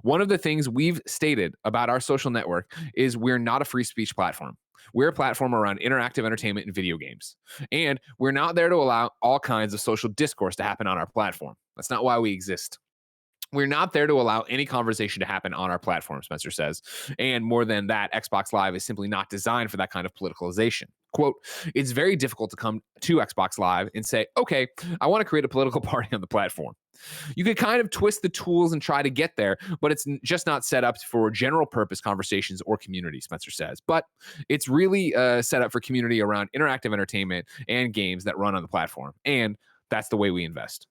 One of the things we've stated about our social network is we're not a free speech platform. We're a platform around interactive entertainment and video games. And we're not there to allow all kinds of social discourse to happen on our platform. That's not why we exist. We're not there to allow any conversation to happen on our platform, Spencer says. And more than that, Xbox Live is simply not designed for that kind of politicalization. Quote, it's very difficult to come to Xbox Live and say, okay, I want to create a political party on the platform. You could kind of twist the tools and try to get there, but it's just not set up for general purpose conversations or community, Spencer says. But it's really set up for community around interactive entertainment and games that run on the platform. And that's the way we invest.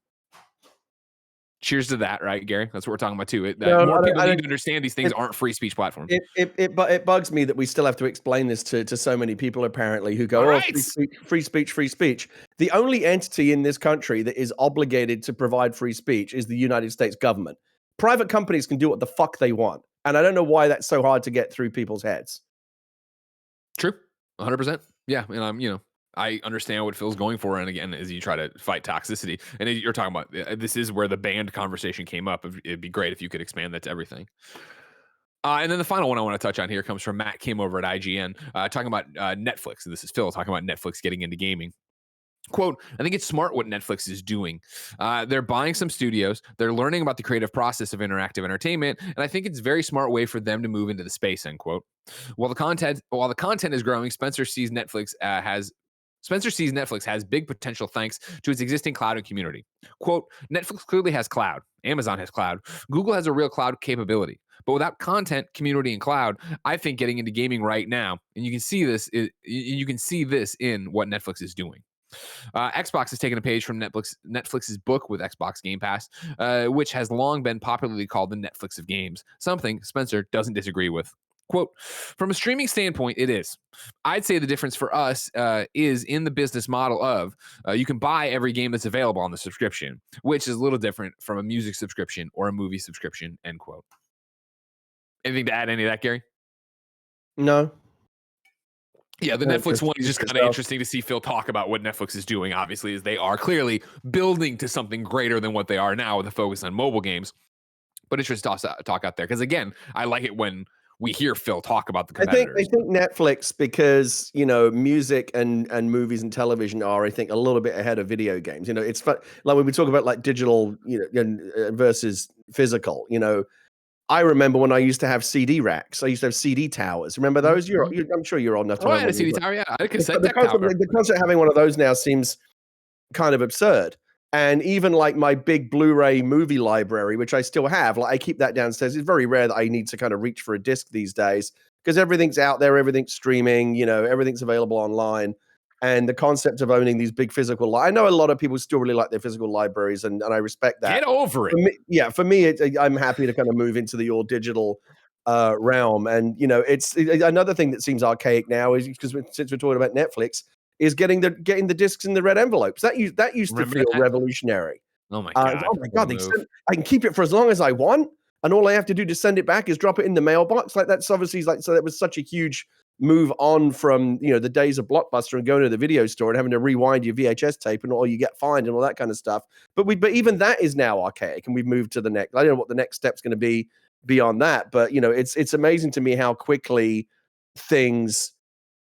Cheers to that, right, Gary? That's what we're talking about too. More people need to understand these things aren't free speech platforms. It bugs me that we still have to explain this to so many people apparently who go, right. Free speech. The only entity in this country that is obligated to provide free speech is the United States government. Private companies can do what the fuck they want, and I don't know why that's so hard to get through people's heads. True, 100%. Yeah, and I'm I understand what Phil's going for, and again, as you try to fight toxicity, and you're talking about this is where the banned conversation came up. It'd be great if you could expand that to everything. And then the final one I want to touch on here comes from Matt Kim over at IGN, talking about Netflix. And this is Phil talking about Netflix getting into gaming. Quote, I think it's smart what Netflix is doing. They're buying some studios. They're learning about the creative process of interactive entertainment. And I think it's a very smart way for them to move into the space, end quote. While the content is growing, Spencer sees Netflix has big potential thanks to its existing cloud and community. Quote, Netflix clearly has cloud. Amazon has cloud. Google has a real cloud capability. But without content, community, and cloud, I think getting into gaming right now, and you can see this in what Netflix is doing. Xbox has taken a page from Netflix's book with Xbox Game Pass, which has long been popularly called the Netflix of games, something Spencer doesn't disagree with. Quote, from a streaming standpoint, it is. I'd say the difference for us is in the business model of you can buy every game that's available on the subscription, which is a little different from a music subscription or a movie subscription, end quote. Anything to add any of that, Gary? No. Yeah, the Netflix one is just kind of interesting to see Phil talk about what Netflix is doing, obviously, as they are clearly building to something greater than what they are now with a focus on mobile games. But interesting to talk out there because, again, I like it when we hear Phil talk about the competitors. I think Netflix, because music and movies and television are, I think, a little bit ahead of video games. It's fun, like when we talk about like digital, versus physical. I remember when I used to have CD racks. I used to have CD towers. Remember those? I'm sure you're old enough to remember. I had a CD tower. Yeah, I had a cassette the concept of having one of those now seems kind of absurd. And even like my big Blu-ray movie library, which I still have, like I keep that downstairs. It's very rare that I need to kind of reach for a disc these days because everything's out there, everything's streaming, everything's available online. And the concept of owning these big physical, I know a lot of people still really like their physical libraries, and I respect that. Get over it. For me, I'm happy to kind of move into the all digital realm. And it's another thing that seems archaic now is because since we're talking about Netflix, is getting the discs in the red envelopes. That used to feel revolutionary. Oh my god! I can keep it for as long as I want, and all I have to do to send it back is drop it in the mailbox. Like that's obviously so that was such a huge move on from, you know, the days of Blockbuster and going to the video store and having to rewind your VHS tape and all you get fined and all that kind of stuff. But even that is now archaic, and we've moved to the next. I don't know what the next step's going to be beyond that, but you know, it's amazing to me how quickly things,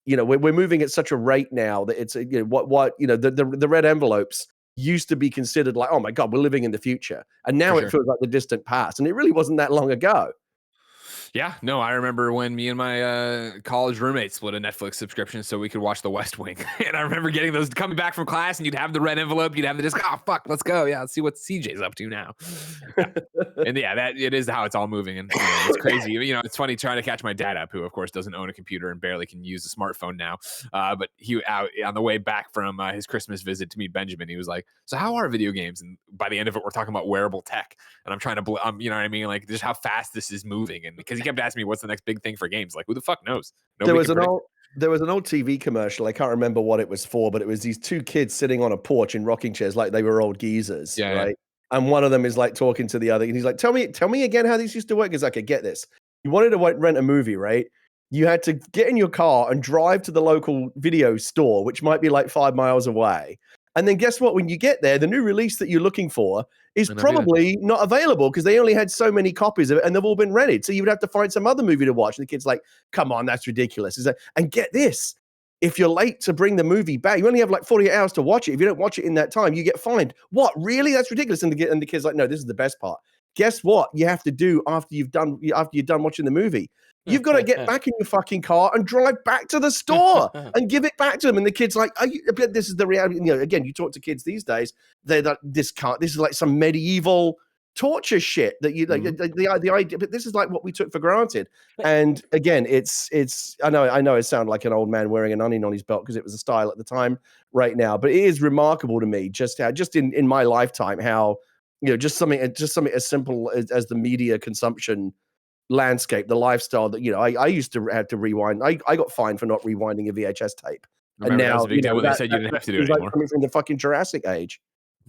you know, we're moving at such a rate now that it's, you know, what you know, the red envelopes used to be considered like, oh my God, we're living in the future, and now it feels like the distant past, and it really wasn't that long ago. Yeah, no, I remember when me and my college roommate split a Netflix subscription so we could watch The West Wing. And I remember getting those coming back from class, and you'd have the red envelope, you'd have the disc. Oh, fuck, let's go. Yeah, let's see what CJ's up to now. Yeah. And yeah, that it is how it's all moving. And you know, it's crazy. You know, it's funny trying to catch my dad up, who, of course, doesn't own a computer and barely can use a smartphone now. But he, out on the way back from his Christmas visit to meet Benjamin, he was like, so how are video games? And by the end of it, we're talking about wearable tech. And I'm trying to, you know what I mean? Like, just how fast this is moving. And because he kept asking me, what's the next big thing for games? Like, who the fuck knows? There was an old TV commercial. I can't remember what it was for, but it was these two kids sitting on a porch in rocking chairs like they were old geezers, right? Yeah. And one of them is like talking to the other, and he's like, tell me again how these used to work. He's like, I get this. You wanted to rent a movie, right? You had to get in your car and drive to the local video store, which might be like 5 miles away. And then guess what? When you get there, the new release that you're looking for is probably not available because they only had so many copies of it and they've all been rented. So you would have to find some other movie to watch. And the kid's like, come on, that's ridiculous. And get this, if you're late to bring the movie back, you only have like 48 hours to watch it. If you don't watch it in that time, you get fined. What? Really? That's ridiculous. And the kid's like, no, this is the best part. Guess what you have to do after you're done watching the movie? You've got to get back in your fucking car and drive back to the store and give it back to them. And the kid's like, this is the reality. You know, again, you talk to kids these days, they're like, this is like some medieval torture shit that you like the idea, but this is like what we took for granted. And again, it's I know it sounded like an old man wearing an onion on his belt because it was a style at the time right now, but it is remarkable to me just how in my lifetime how, you know, just something as simple as the media consumption landscape, the lifestyle that, you know, I used to have to rewind. I got fined for not rewinding a VHS tape. And now, that was a big deal when they said you didn't have to do it anymore. Like coming from the fucking Jurassic age.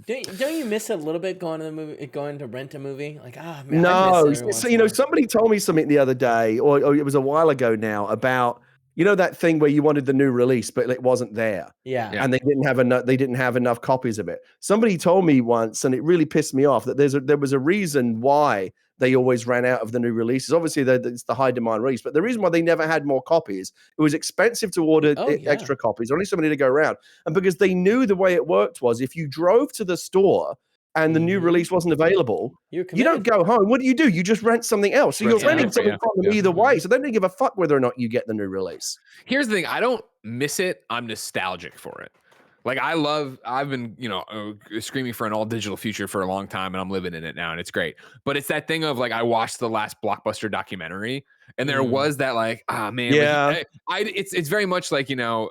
Don't you miss a little bit going to rent a movie? Like, man, no. So, you know, somebody told me something the other day, or it was a while ago now, about, you know, that thing where you wanted the new release, but it wasn't there. Yeah. And they didn't have enough copies of it. Somebody told me once, and it really pissed me off, that there was a reason why they always ran out of the new releases. Obviously, it's the high demand release, but the reason why they never had more copies, it was expensive to order extra copies, only somebody to go around. And because they knew the way it worked was if you drove to the store and the new release wasn't available, you don't go home. What do? You just rent something else. So you're renting something from them either way. So they don't give a fuck whether or not you get the new release. Here's the thing. I don't miss it. I'm nostalgic for it. Like, I've been, you know, screaming for an all digital future for a long time, and I'm living in it now, and it's great. But it's that thing of like, I watched the last Blockbuster documentary, and there was that like, man, yeah, like, it's very much like, you know,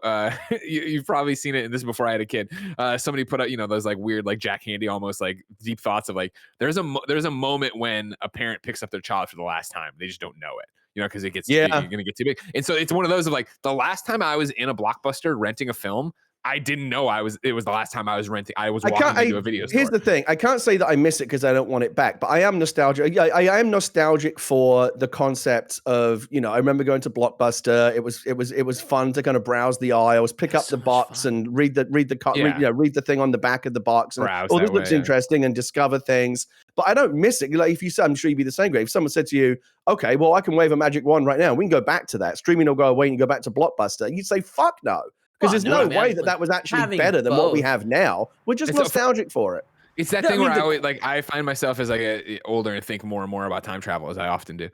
you've probably seen it, and this is before I had a kid. Somebody put out, you know, those like weird, like Jack Handy, almost like deep thoughts of like, there's a moment when a parent picks up their child for the last time, they just don't know it. You know, because it gets you're gonna get too big, and so it's one of those of like, the last time I was in a Blockbuster renting a film, I didn't know it was the last time I was renting. I was walking into a video store. Here's the thing. I can't say that I miss it because I don't want it back, but I am nostalgic. Yeah, I am nostalgic for the concept of, you know, I remember going to Blockbuster. It was fun to kind of browse the aisles, pick up the box and read the thing on the back of the box. And, this looks interesting, and discover things. But I don't miss it. Like, if you said, I'm sure you'd be the same, Greg. If someone said to you, okay, well, I can wave a magic wand right now, we can go back to that. Streaming will go away and you go back to Blockbuster. You'd say, fuck no. Because there's no way that was actually better than what we have now. We're just nostalgic for it. It's that thing where I always, like, I find myself as I get older and think more and more about time travel, as I often do.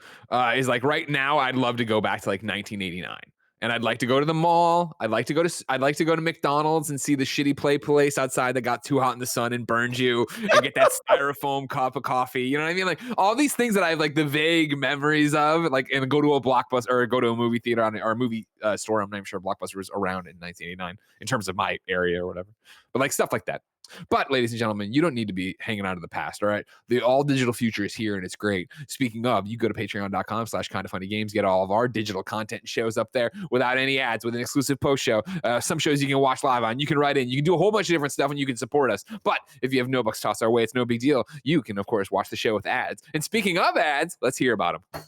Is like, right now, I'd love to go back to like 1989. And I'd like to go to the mall. I'd like to go to McDonald's and see the shitty play place outside that got too hot in the sun and burned you, and get that styrofoam cup of coffee. You know what I mean? Like, all these things that I have like the vague memories of, like, and go to a Blockbuster or go to a movie theater or a movie store. I'm not even sure Blockbuster was around in 1989 in terms of my area or whatever, but like stuff like that. But ladies and gentlemen, you don't need to be hanging out of the past. All right. The all digital future is here, and it's great. Speaking of, you go to patreon.com/KindaFunnyGames, get all of our digital content and shows up there without any ads, with an exclusive post show. Some shows you can watch live on. You can write in. You can do a whole bunch of different stuff, and you can support us. But if you have no bucks tossed our way, it's no big deal. You can, of course, watch the show with ads. And speaking of ads, let's hear about them.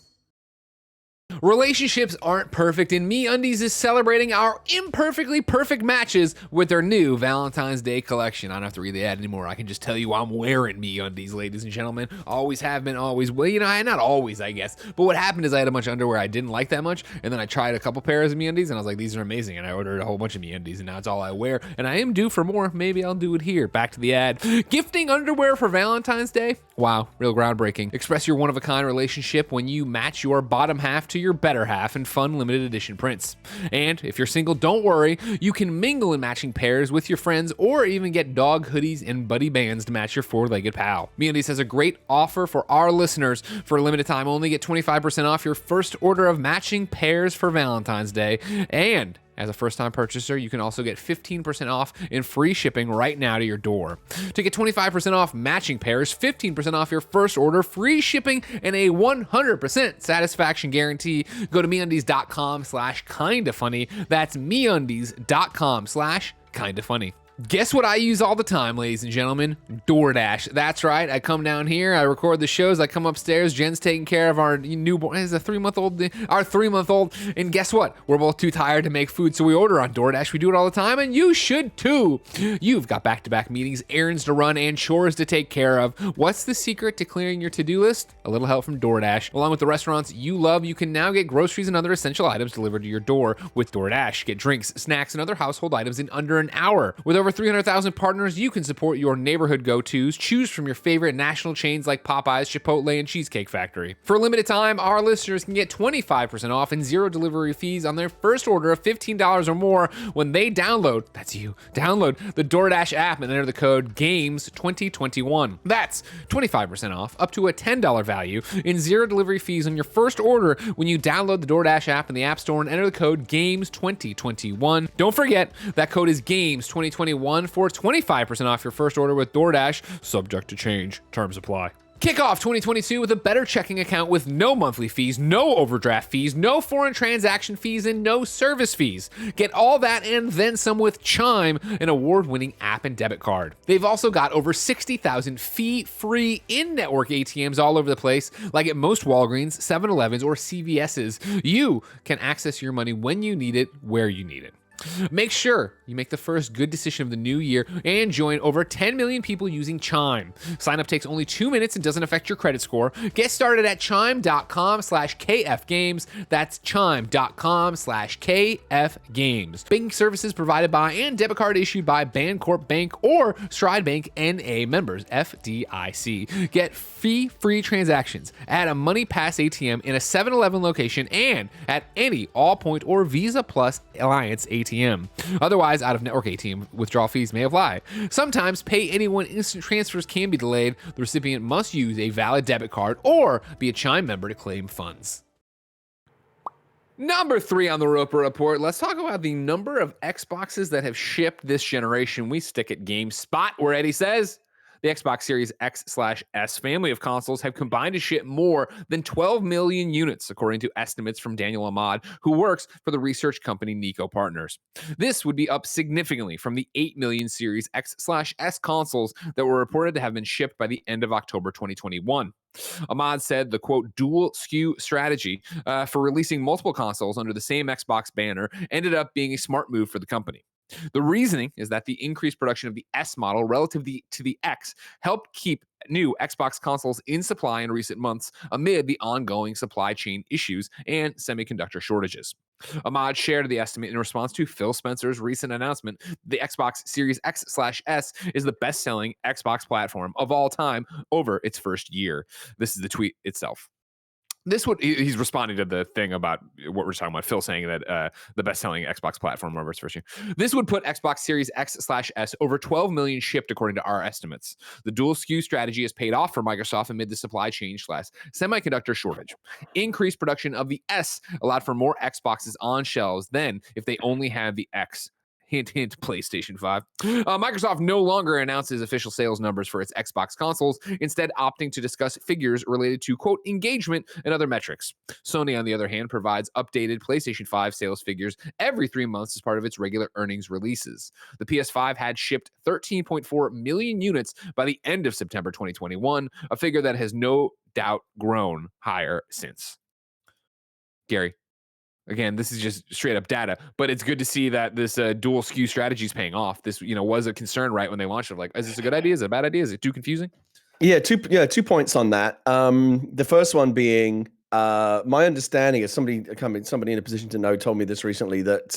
Relationships aren't perfect, and MeUndies is celebrating our imperfectly perfect matches with their new Valentine's Day collection. I don't have to read the ad anymore. I can just tell you I'm wearing MeUndies, ladies and gentlemen. Always have been, always will. You know, not always, I guess. But what happened is I had a bunch of underwear I didn't like that much, and then I tried a couple pairs of MeUndies, and I was like, these are amazing, and I ordered a whole bunch of MeUndies, and now it's all I wear, and I am due for more. Maybe I'll do it here. Back to the ad. Gifting underwear for Valentine's Day? Wow, real groundbreaking. Express your one-of-a-kind relationship when you match your bottom half to your better half in fun limited edition prints. And if you're single, don't worry. You can mingle in matching pairs with your friends or even get dog hoodies and buddy bands to match your four-legged pal. MeUndies has a great offer for our listeners. For a limited time only, get 25% off your first order of matching pairs for Valentine's Day. And as a first-time purchaser, you can also get 15% off and free shipping right now to your door. To get 25% off matching pairs, 15% off your first order, free shipping, and a 100% satisfaction guarantee, go to MeUndies.com/KindaFunny. That's MeUndies.com/KindaFunny. Guess what I use all the time, ladies and gentlemen? DoorDash. That's right. I come down here, I record the shows, I come upstairs, Jen's taking care of our newborn, is a 3-month-old, our 3-month-old, and guess what? We're both too tired to make food, so we order on DoorDash. We do it all the time, and you should too. You've got back-to-back meetings, errands to run, and chores to take care of. What's the secret to clearing your to-do list? A little help from DoorDash. Along with the restaurants you love, you can now get groceries and other essential items delivered to your door with DoorDash. Get drinks, snacks, and other household items in under an hour. With over 300,000 partners, you can support your neighborhood go-tos. Choose from your favorite national chains like Popeyes, Chipotle, and Cheesecake Factory. For a limited time, our listeners can get 25% off and zero delivery fees on their first order of $15 or more when they download, that's you, download the DoorDash app and enter the code GAMES2021. That's 25% off, up to a $10 value, and zero delivery fees on your first order when you download the DoorDash app in the App Store and enter the code GAMES2021. Don't forget, that code is GAMES2021 for 25% off your first order with DoorDash, subject to change. Terms apply. Kick off 2022 with a better checking account with no monthly fees, no overdraft fees, no foreign transaction fees, and no service fees. Get all that and then some with Chime, an award-winning app and debit card. They've also got over 60,000 fee-free in-network ATMs all over the place, like at most Walgreens, 7-Elevens, or CVS's. You can access your money when you need it, where you need it. Make sure you make the first good decision of the new year and join over 10 million people using Chime. Sign up takes only 2 minutes and doesn't affect your credit score. Get started at chime.com/KFgames. That's chime.com/KFgames. Banking services provided by and debit card issued by Bancorp Bank or Stride Bank NA, members FDIC. Get fee-free transactions at a Money Pass ATM in a 7-Eleven location and at any Allpoint or Visa Plus Alliance ATM. Otherwise, out-of-network ATM withdrawal fees may apply. Sometimes pay anyone instant transfers can be delayed. The recipient must use a valid debit card or be a Chime member to claim funds. Number 3 on the Roper Report, let's talk about the number of Xboxes that have shipped this generation. We stick at GameSpot, where Eddie says the Xbox Series X/S family of consoles have combined to ship more than 12 million units, according to estimates from Daniel Ahmad, who works for the research company Nico Partners. This would be up significantly from the 8 million Series X/S consoles that were reported to have been shipped by the end of October 2021. Ahmad said the, quote, dual SKU strategy for releasing multiple consoles under the same Xbox banner ended up being a smart move for the company. The reasoning is that the increased production of the S model relative to the X helped keep new Xbox consoles in supply in recent months amid the ongoing supply chain issues and semiconductor shortages. Ahmad shared the estimate in response to Phil Spencer's recent announcement the Xbox Series X/S is the best-selling Xbox platform of all time over its first year. This is the tweet itself. He's responding to the thing about what we're talking about, Phil saying that the best-selling Xbox platform over its first year. This would put Xbox Series X/S over 12 million shipped according to our estimates. The dual SKU strategy has paid off for Microsoft amid the supply chain / semiconductor shortage. Increased production of the S allowed for more Xboxes on shelves than if they only had the X. Hint, hint, PlayStation 5. Microsoft no longer announces official sales numbers for its Xbox consoles, instead opting to discuss figures related to, quote, engagement and other metrics. Sony, on the other hand, provides updated PlayStation 5 sales figures every 3 months as part of its regular earnings releases. The PS5 had shipped 13.4 million units by the end of September 2021, a figure that has no doubt grown higher since. scary. Again, this is just straight up data, but it's good to see that this dual SKU strategy is paying off. This, was a concern right when they launched it. Like, is this a good idea? Is it a bad idea? Is it too confusing? Yeah, 2 points on that. The first one being my understanding is somebody in a position to know told me this recently that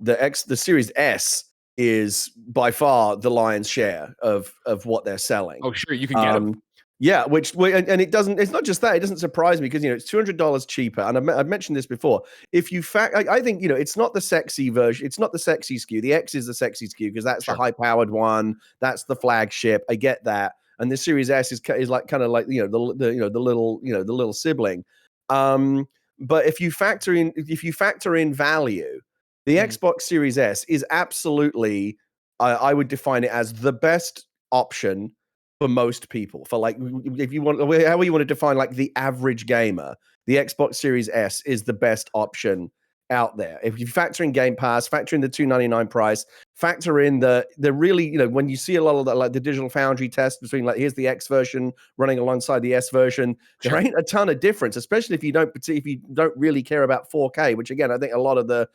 the Series S is by far the lion's share of what they're selling. Oh, sure, you can get them. Yeah, and it doesn't. It's not just that. It doesn't surprise me because it's $200 cheaper. And I've mentioned this before. If you I think it's not the sexy version. It's not the sexy SKU. The X is the sexy SKU because that's the high-powered one. That's the flagship. I get that. And the Series S is like kind of like the little sibling. But if you factor in value, the Xbox Series S is absolutely, I would define it as the best option for most people. For like, if you want, however you want to define like the average gamer, the Xbox Series S is the best option out there. If you factor in Game Pass, factor in the $299 price, factor in the really, when you see a lot of that, like the Digital Foundry test between like here's the X version running alongside the S version, there ain't a ton of difference, especially if you don't really care about 4K, which again I think a lot of the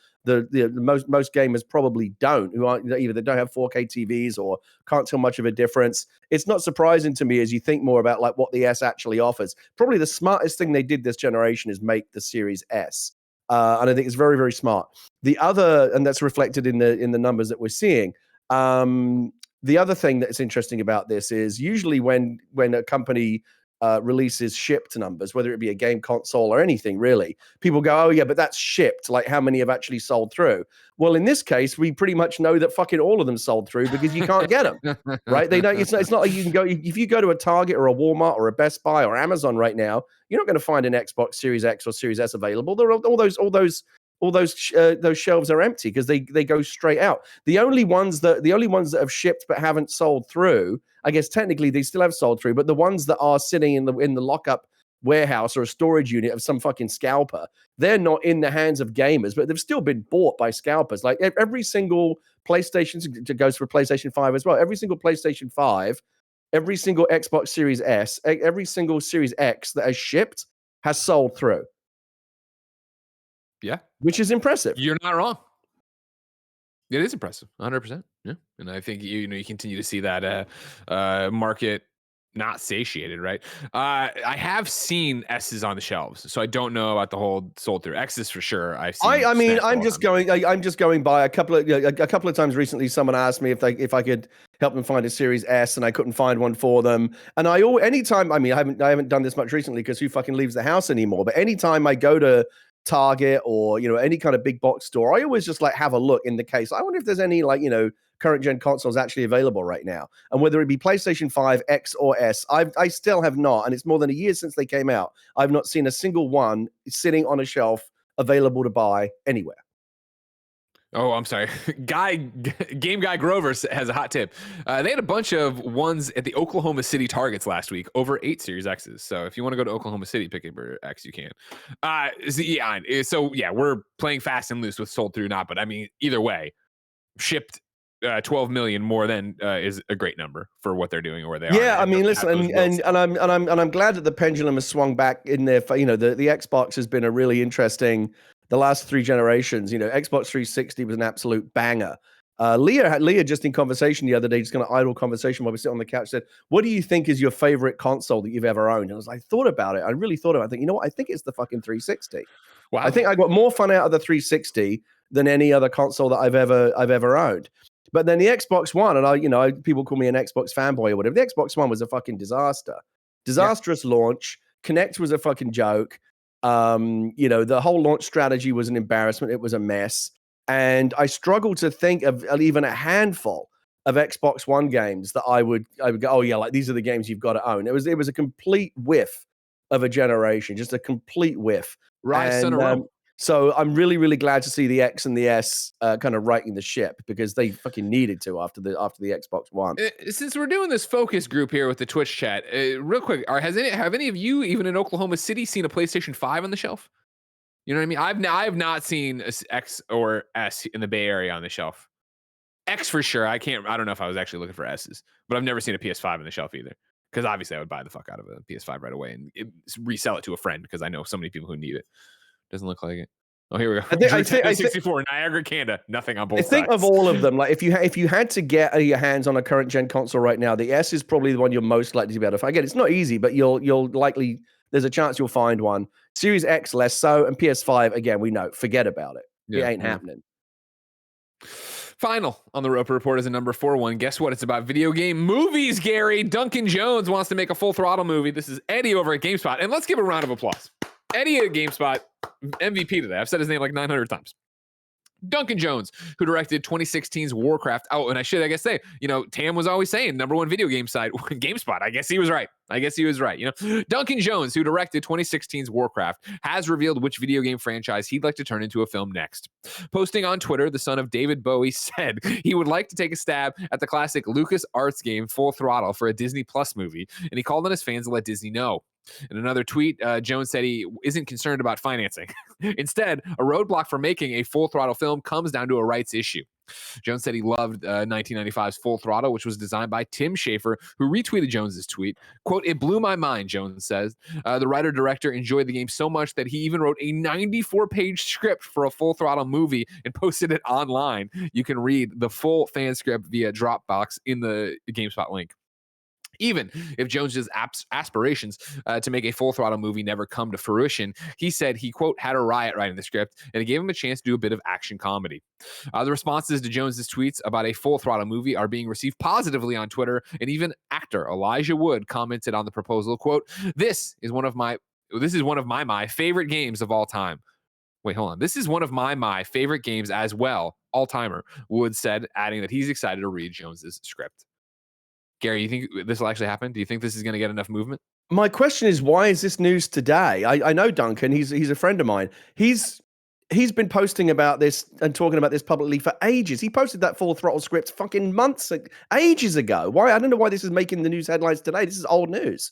most gamers probably don't, who aren't either they don't have 4K TVs or can't tell much of a difference. It's not surprising to me as you think more about like what the S actually offers. Probably the smartest thing they did this generation is make the Series S. And I think it's very, very smart. The other, and that's reflected in the numbers that we're seeing. The other thing that's interesting about this is usually when a company releases shipped numbers, whether it be a game console or anything really, people go, oh yeah, but that's shipped. Like how many have actually sold through? Well, in this case, we pretty much know that fucking all of them sold through because you can't get them, right? They don't. It's not like you can go if you go to a Target or a Walmart or a Best Buy or Amazon right now, you're not going to find an Xbox Series X or Series S available. There are all those shelves are empty because they go straight out. The only ones that have shipped but haven't sold through, I guess technically they still have sold through, but the ones that are sitting in the lockup warehouse or a storage unit of some fucking scalper, they're not in the hands of gamers, but they've still been bought by scalpers. Like every single PlayStation, it goes for PlayStation 5 as well. Every single PlayStation 5, every single Xbox Series S, every single Series X that has shipped has sold through. Yeah. Which is impressive. You're not wrong. It is impressive. 100%. Yeah. And I think you continue to see that market not satiated, right? I have seen S's on the shelves, so I don't know about the whole sold through. X's for sure. I've seen. I'm just going by a couple of times recently. Someone asked me if I could help them find a Series S, and I couldn't find one for them. And I haven't done this much recently because who fucking leaves the house anymore? But anytime I go to Target or any kind of big box store, I always just like have a look in the case. I wonder if there's any current gen consoles actually available right now, and whether it be PlayStation 5, X or S. I still have not, and it's more than a year since they came out. I've not seen a single one sitting on a shelf available to buy anywhere. Oh, I'm sorry. Game Guy Grover has a hot tip. They had a bunch of ones at the Oklahoma City Targets last week, over 8 Series X's. So if you want to go to Oklahoma City, pick up your X, you can. So we're playing fast and loose with sold through not, but I mean, either way, shipped 12 million more than is a great number for what they're doing or where they are. Yeah, I mean, listen, and I'm glad that the pendulum has swung back in there. For, the Xbox has been a really interesting. The last 3 generations, Xbox 360 was an absolute banger. Leah just in conversation the other day, just kind of idle conversation while we sit on the couch, said, "What do you think is your favorite console that you've ever owned?" And I was like, thought about it. I really thought about it. I think, I think it's the fucking 360. Wow. I think I got more fun out of the 360 than any other console that I've ever owned. But then the Xbox One, and people call me an Xbox fanboy or whatever. The Xbox One was a fucking disastrous launch. Kinect was a fucking joke. The whole launch strategy was an embarrassment. It was a mess. And I struggle to think of even a handful of Xbox One games that I would go, oh yeah, like these are the games you've got to own. It was a complete whiff of a generation, just a complete whiff. So I'm really, really glad to see the X and the S kind of righting the ship because they fucking needed to after the Xbox One. Since we're doing this focus group here with the Twitch chat, real quick, have any of you, even in Oklahoma City, seen a PlayStation 5 on the shelf? You know what I mean? I have not seen a X or S in the Bay Area on the shelf. X for sure. I don't know if I was actually looking for S's, but I've never seen a PS5 on the shelf either. Because obviously I would buy the fuck out of a PS5 right away and resell it to a friend because I know so many people who need it. Doesn't look like it. Oh, here we go. I think- Drew I think- Nintendo I think- 64, Niagara, Canada. Nothing on both I think sides. of all of them, like if you had to get your hands on a current gen console right now, the S is probably the one you're most likely to be able to find. Again, it's not easy, but you'll likely there's a chance you'll find one. Series X less so, and PS5 again. We know, forget about it. It ain't happening. Final on the Roper Report is a number 4 Guess what? It's about video game movies, Gary. Duncan Jones wants to make a Full Throttle movie. This is Eddie over at GameSpot. And let's give a round of applause. Eddie at GameSpot, MVP today. I've said his name like 900 times. Duncan Jones, who directed 2016's Warcraft. Oh, and I guess say, Tam was always saying #1 video game site, GameSpot. I guess he was right. Duncan Jones, who directed 2016's Warcraft, has revealed which video game franchise he'd like to turn into a film next. Posting on Twitter, the son of David Bowie said he would like to take a stab at the classic LucasArts game Full Throttle for a Disney Plus movie, and he called on his fans to let Disney know. In another tweet, Jones said he isn't concerned about financing. Instead, a roadblock for making a Full Throttle film comes down to a rights issue. Jones said he loved 1995's Full Throttle, which was designed by Tim Schafer, who retweeted Jones's tweet. Quote, "It blew my mind," Jones says. The writer-director enjoyed the game so much that he even wrote a 94-page script for a Full Throttle movie and posted it online. You can read the full fan script via Dropbox in the GameSpot link. Even if Jones's aspirations to make a Full Throttle movie never come to fruition, he said he, quote, had a riot writing the script, and it gave him a chance to do a bit of action comedy. The responses to Jones's tweets about a Full Throttle movie are being received positively on Twitter, and even actor Elijah Wood commented on the proposal, quote, This is one of my favorite games of all time. Wait, hold on. This is one of my favorite games as well, all-timer," Wood said, adding that he's excited to read Jones's script. Gary, you think this will actually happen? Do you think this is going to get enough movement? My question is, why is this news today? I know Duncan. He's a friend of mine. He's been posting about this and talking about this publicly for ages. He posted that Full Throttle script fucking ages ago. Why? I don't know why this is making the news headlines today. This is old news.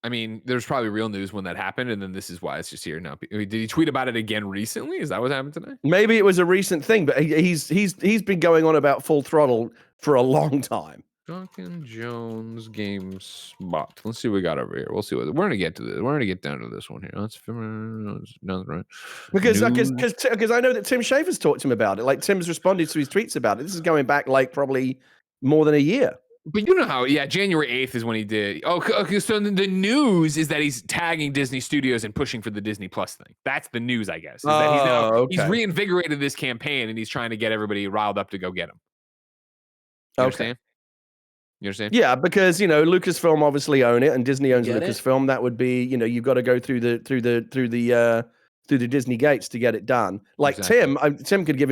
I mean, there's probably real news when that happened, and then this is why it's just here now. Did he tweet about it again recently? Is that what happened today? Maybe it was a recent thing, but he's been going on about Full Throttle for a long time. Duncan Jones GameSpot. Let's see what we got over here. We'll see what we're gonna get to this. We're gonna get down to this one here. That's right. Because I know that Tim Schafer's talked to him about it. Like Tim's responded to his tweets about it. This is going back like probably more than a year. But you know how, January 8th is when he did. Okay, so the news is that he's tagging Disney Studios and pushing for the Disney Plus thing. That's the news, I guess. Is that he's reinvigorated this campaign and he's trying to get everybody riled up to go get him. You understand? You understand? Yeah, because Lucasfilm obviously own it, and Disney owns Lucasfilm. That would be you've got to go through the Disney gates to get it done. Like exactly. Tim could give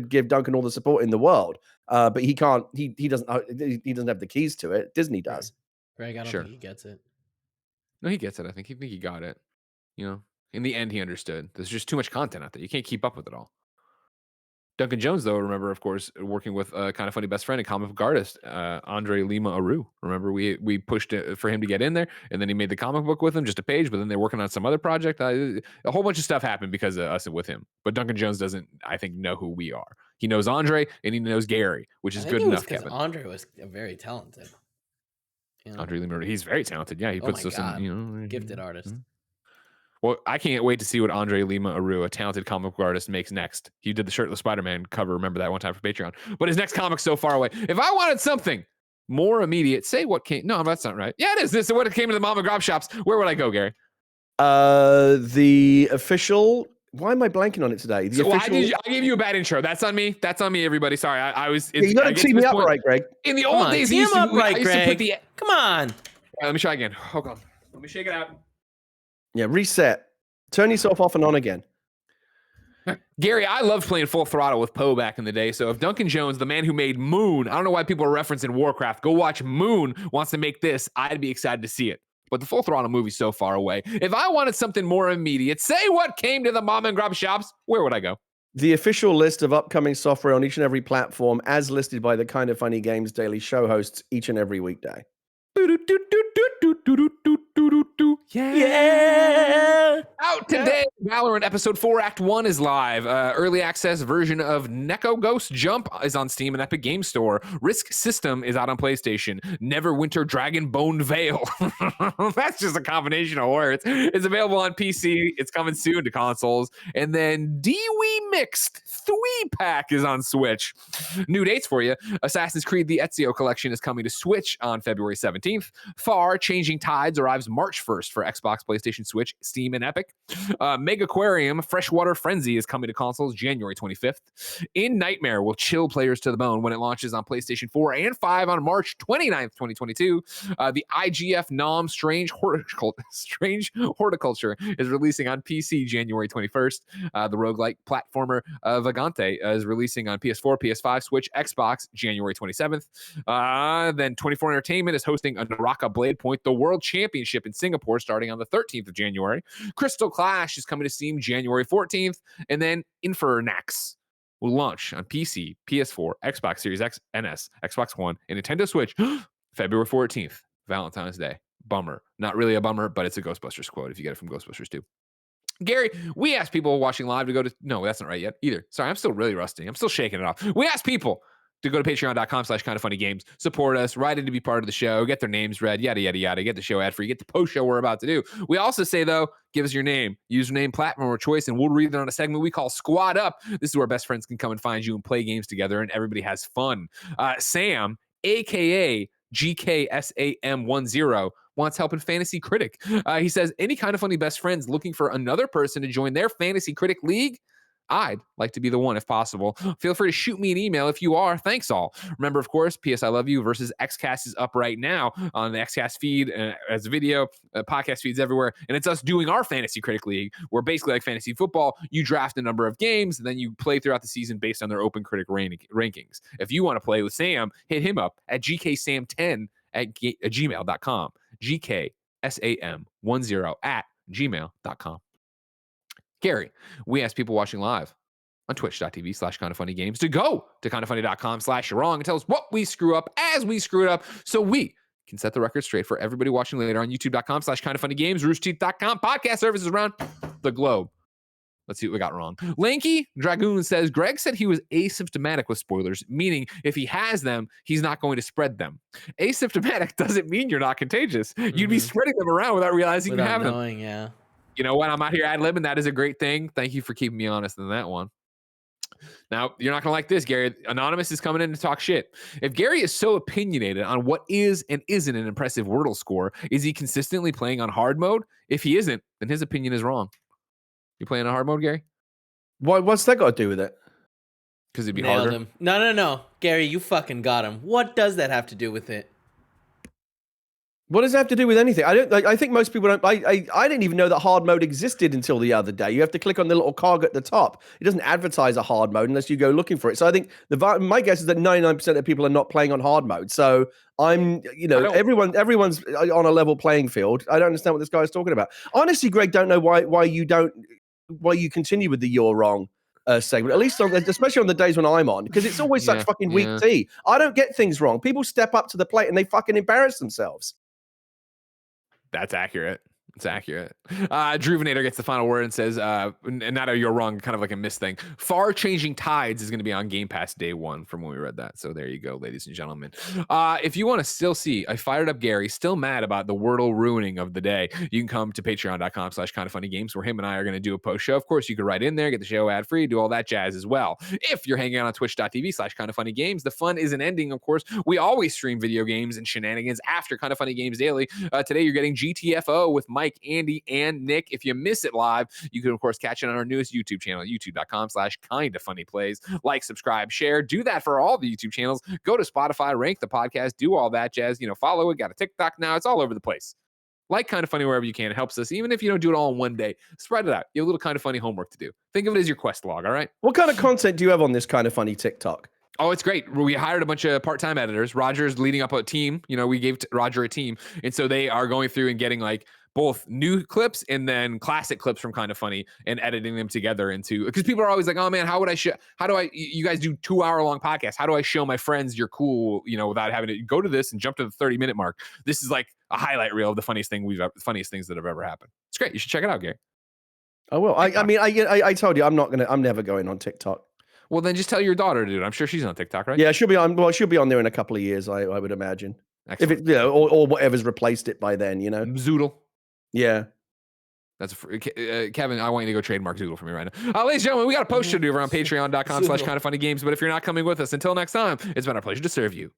give Duncan all the support in the world, but he can't. He doesn't have the keys to it. Disney does. Greg, I don't think he gets it. No, he gets it. I think he got it. In the end, he understood. There's just too much content out there. You can't keep up with it all. Duncan Jones, though, remember, of course, working with a kind of funny best friend and comic book artist, Andre Lima Aru. Remember, we pushed it for him to get in there, and then he made the comic book with him, just a page, but then they're working on some other project. A whole bunch of stuff happened because of us and with him. But Duncan Jones doesn't, I think, know who we are. He knows Andre, and he knows Gary, which is good enough, Kevin. Andre was very talented. Andre Lima Aru, he's very talented. Yeah, he puts us in, gifted artist. Mm-hmm. Well, I can't wait to see what Andre Lima Aru, a talented comic book artist, makes next. He did the shirtless Spider-Man cover. Remember that one time for Patreon. But his next comic's so far away. If I wanted something more immediate, say what came. No, that's not right. Yeah, it is. This is what it came to the mom and grab shops. Where would I go, Gary? The official. Why am I blanking on it today? I gave you a bad intro. That's on me. That's on me, everybody. Sorry, I was. You got to team me up right, Greg. In the old days, team up right, Greg. Come on. Right, let me try again. Hold on. Let me shake it out. Yeah, reset. Turn yourself off and on again. Gary, I loved playing Full Throttle with Poe back in the day. So if Duncan Jones, the man who made Moon, I don't know why people are referencing Warcraft, go watch Moon, wants to make this, I'd be excited to see it. But the Full Throttle movie's so far away. If I wanted something more immediate, say what came to the mom and grab shops, where would I go? The official list of upcoming software on each and every platform as listed by the KindaFunny Games Daily Show hosts each and every weekday. Yeah. Out today, Valorant Episode 4 Act 1 is live. Early access version of Neko Ghost Jump is on Steam and Epic Games Store. Risk System is out on PlayStation. Neverwinter Dragon Bone Veil. That's just a combination of words. It's available on PC. It's coming soon to consoles. And then DWE Mixed 3-pack is on Switch. New dates for you. Assassin's Creed The Ezio Collection is coming to Switch on February 17th. Far Changing Tides arrives March 1st for Xbox, PlayStation, Switch, Steam, and Epic. Mega Aquarium Freshwater Frenzy is coming to consoles January 25th. In Nightmare will chill players to the bone when it launches on PlayStation 4 and 5 on March 29th, 2022. The IGF Nom Strange Horticulture is releasing on PC January 21st. The roguelike platformer Vagante is releasing on PS4, PS5, Switch, Xbox January 27th. Then 24 Entertainment is hosting a Naraka Blade Point, the World Championship in Singapore, starting on the 13th of January. Crystal Clash is coming to Steam January 14th. And then Infernax will launch on PC, PS4, Xbox Series X, NS, Xbox One, and Nintendo Switch February 14th, Valentine's Day. Bummer. Not really a bummer, but it's a Ghostbusters quote if you get it from Ghostbusters 2. Gary, we asked people watching live to go to... No, that's not right yet either. Sorry, I'm still really rusty. I'm still shaking it off. We asked people to go to patreon.com/kindoffunnygames, support us, write in to be part of the show, get their names read, yada, yada, yada, get the show ad free, get the post show we're about to do. We also say, though, give us your name, username, platform of choice, and we'll read it on a segment we call Squad Up. This is where best friends can come and find you and play games together, and everybody has fun. Sam, a.k.a. GKSAM10, wants help in Fantasy Critic. He says, any kind of funny best friends looking for another person to join their Fantasy Critic League? I'd like to be the one if possible. Feel free to shoot me an email if you are. Thanks all. Remember, of course, PS I Love You versus XCast is up right now on the XCast feed as a video, podcast feeds everywhere. And it's us doing our Fantasy Critic League, where basically like fantasy football, you draft a number of games and then you play throughout the season based on their open critic rankings. If you want to play with Sam, hit him up at gksam10 at gmail.com. GKSAM10 at gmail.com. Gary, we asked people watching live on twitch.tv/kindoffunnygames to go to kindoffunny.com/you're-wrong and tell us what we screw up as we screw it up so we can set the record straight for everybody watching later on youtube.com/kindoffunnygames, roosterteeth.com, podcast services around the globe. Let's see what we got wrong. Lanky Dragoon says, Greg said he was asymptomatic with spoilers, meaning if he has them, he's not going to spread them. Asymptomatic doesn't mean you're not contagious. You'd be spreading them around without realizing you have them. Yeah. You know what? I'm out here ad-libbing. That is a great thing. Thank you for keeping me honest in that one. Now, you're not going to like this, Gary. Anonymous is coming in to talk shit. If Gary is so opinionated on what is and isn't an impressive Wordle score, is he consistently playing on hard mode? If he isn't, then his opinion is wrong. You playing on hard mode, Gary? What's that got to do with it? Because it'd be Nailed harder. him. No. Gary, you fucking got him. What does that have to do with it? What does that have to do with anything? I think most people don't. I didn't even know that hard mode existed until the other day. You have to click on the little cog at the top. It doesn't advertise a hard mode unless you go looking for it. So I think my guess is that 99% of people are not playing on hard mode. So everyone's on a level playing field. I don't understand what this guy is talking about. Honestly, Greg, don't know why you continue with the "you're wrong" segment. At least, especially on the days when I'm on, because it's always such fucking weak tea. I don't get things wrong. People step up to the plate and they fucking embarrass themselves. That's accurate. It's accurate. Druvenator gets the final word and says, and not a "you're wrong," kind of like a miss thing. Far Changing Tides is going to be on Game Pass day one from when we read that. So there you go, ladies and gentlemen. If you want to still see a fired up Gary still mad about the Wordle ruining of the day, you can come to patreon.com/kindoffunnygames where him and I are going to do a post show. Of course, you can write in there, get the show ad free, do all that jazz as well. If you're hanging out on twitch.tv/kindoffunnygames, the fun isn't ending. Of course, we always stream video games and shenanigans after Kind of Funny Games Daily. Today, you're getting GTFO with Mike, Andy, and Nick. If you miss it live, you can, of course, catch it on our newest YouTube channel, youtube.com/kindoffunnyplays. Like, subscribe, share. Do that for all the YouTube channels. Go to Spotify, rank the podcast, do all that jazz. Follow it. Got a TikTok now. It's all over the place. Like Kind of Funny wherever you can. It helps us. Even if you don't do it all in one day, spread it out. You have a little Kind of Funny homework to do. Think of it as your quest log, all right? What kind of content do you have on this Kind of Funny TikTok? Oh, it's great. We hired a bunch of part-time editors. Roger's leading up a team. We gave Roger a team. And so they are going through and getting like both new clips and then classic clips from KindaFunny and editing them together into, because people are always like, oh man, how do I, you guys do 2-hour long podcasts. How do I show my friends you're cool, without having to go to this and jump to the 30-minute mark? This is like a highlight reel of the funniest things that have ever happened. It's great. You should check it out, Gary. I will. I mean, I told you I'm never going on TikTok. Well, then just tell your daughter to do it. I'm sure she's on TikTok, right? Yeah, she'll be on. Well, she'll be on there in a couple of years, I would imagine. Excellent. If it, or whatever's replaced it by then, Zoodle. Yeah. That's Kevin. I want you to go trademark Zoodle for me right now. Ladies and gentlemen, we got a post to do over on patreon.com/KindaFunnyGames. But if you're not coming with us, until next time, it's been our pleasure to serve you.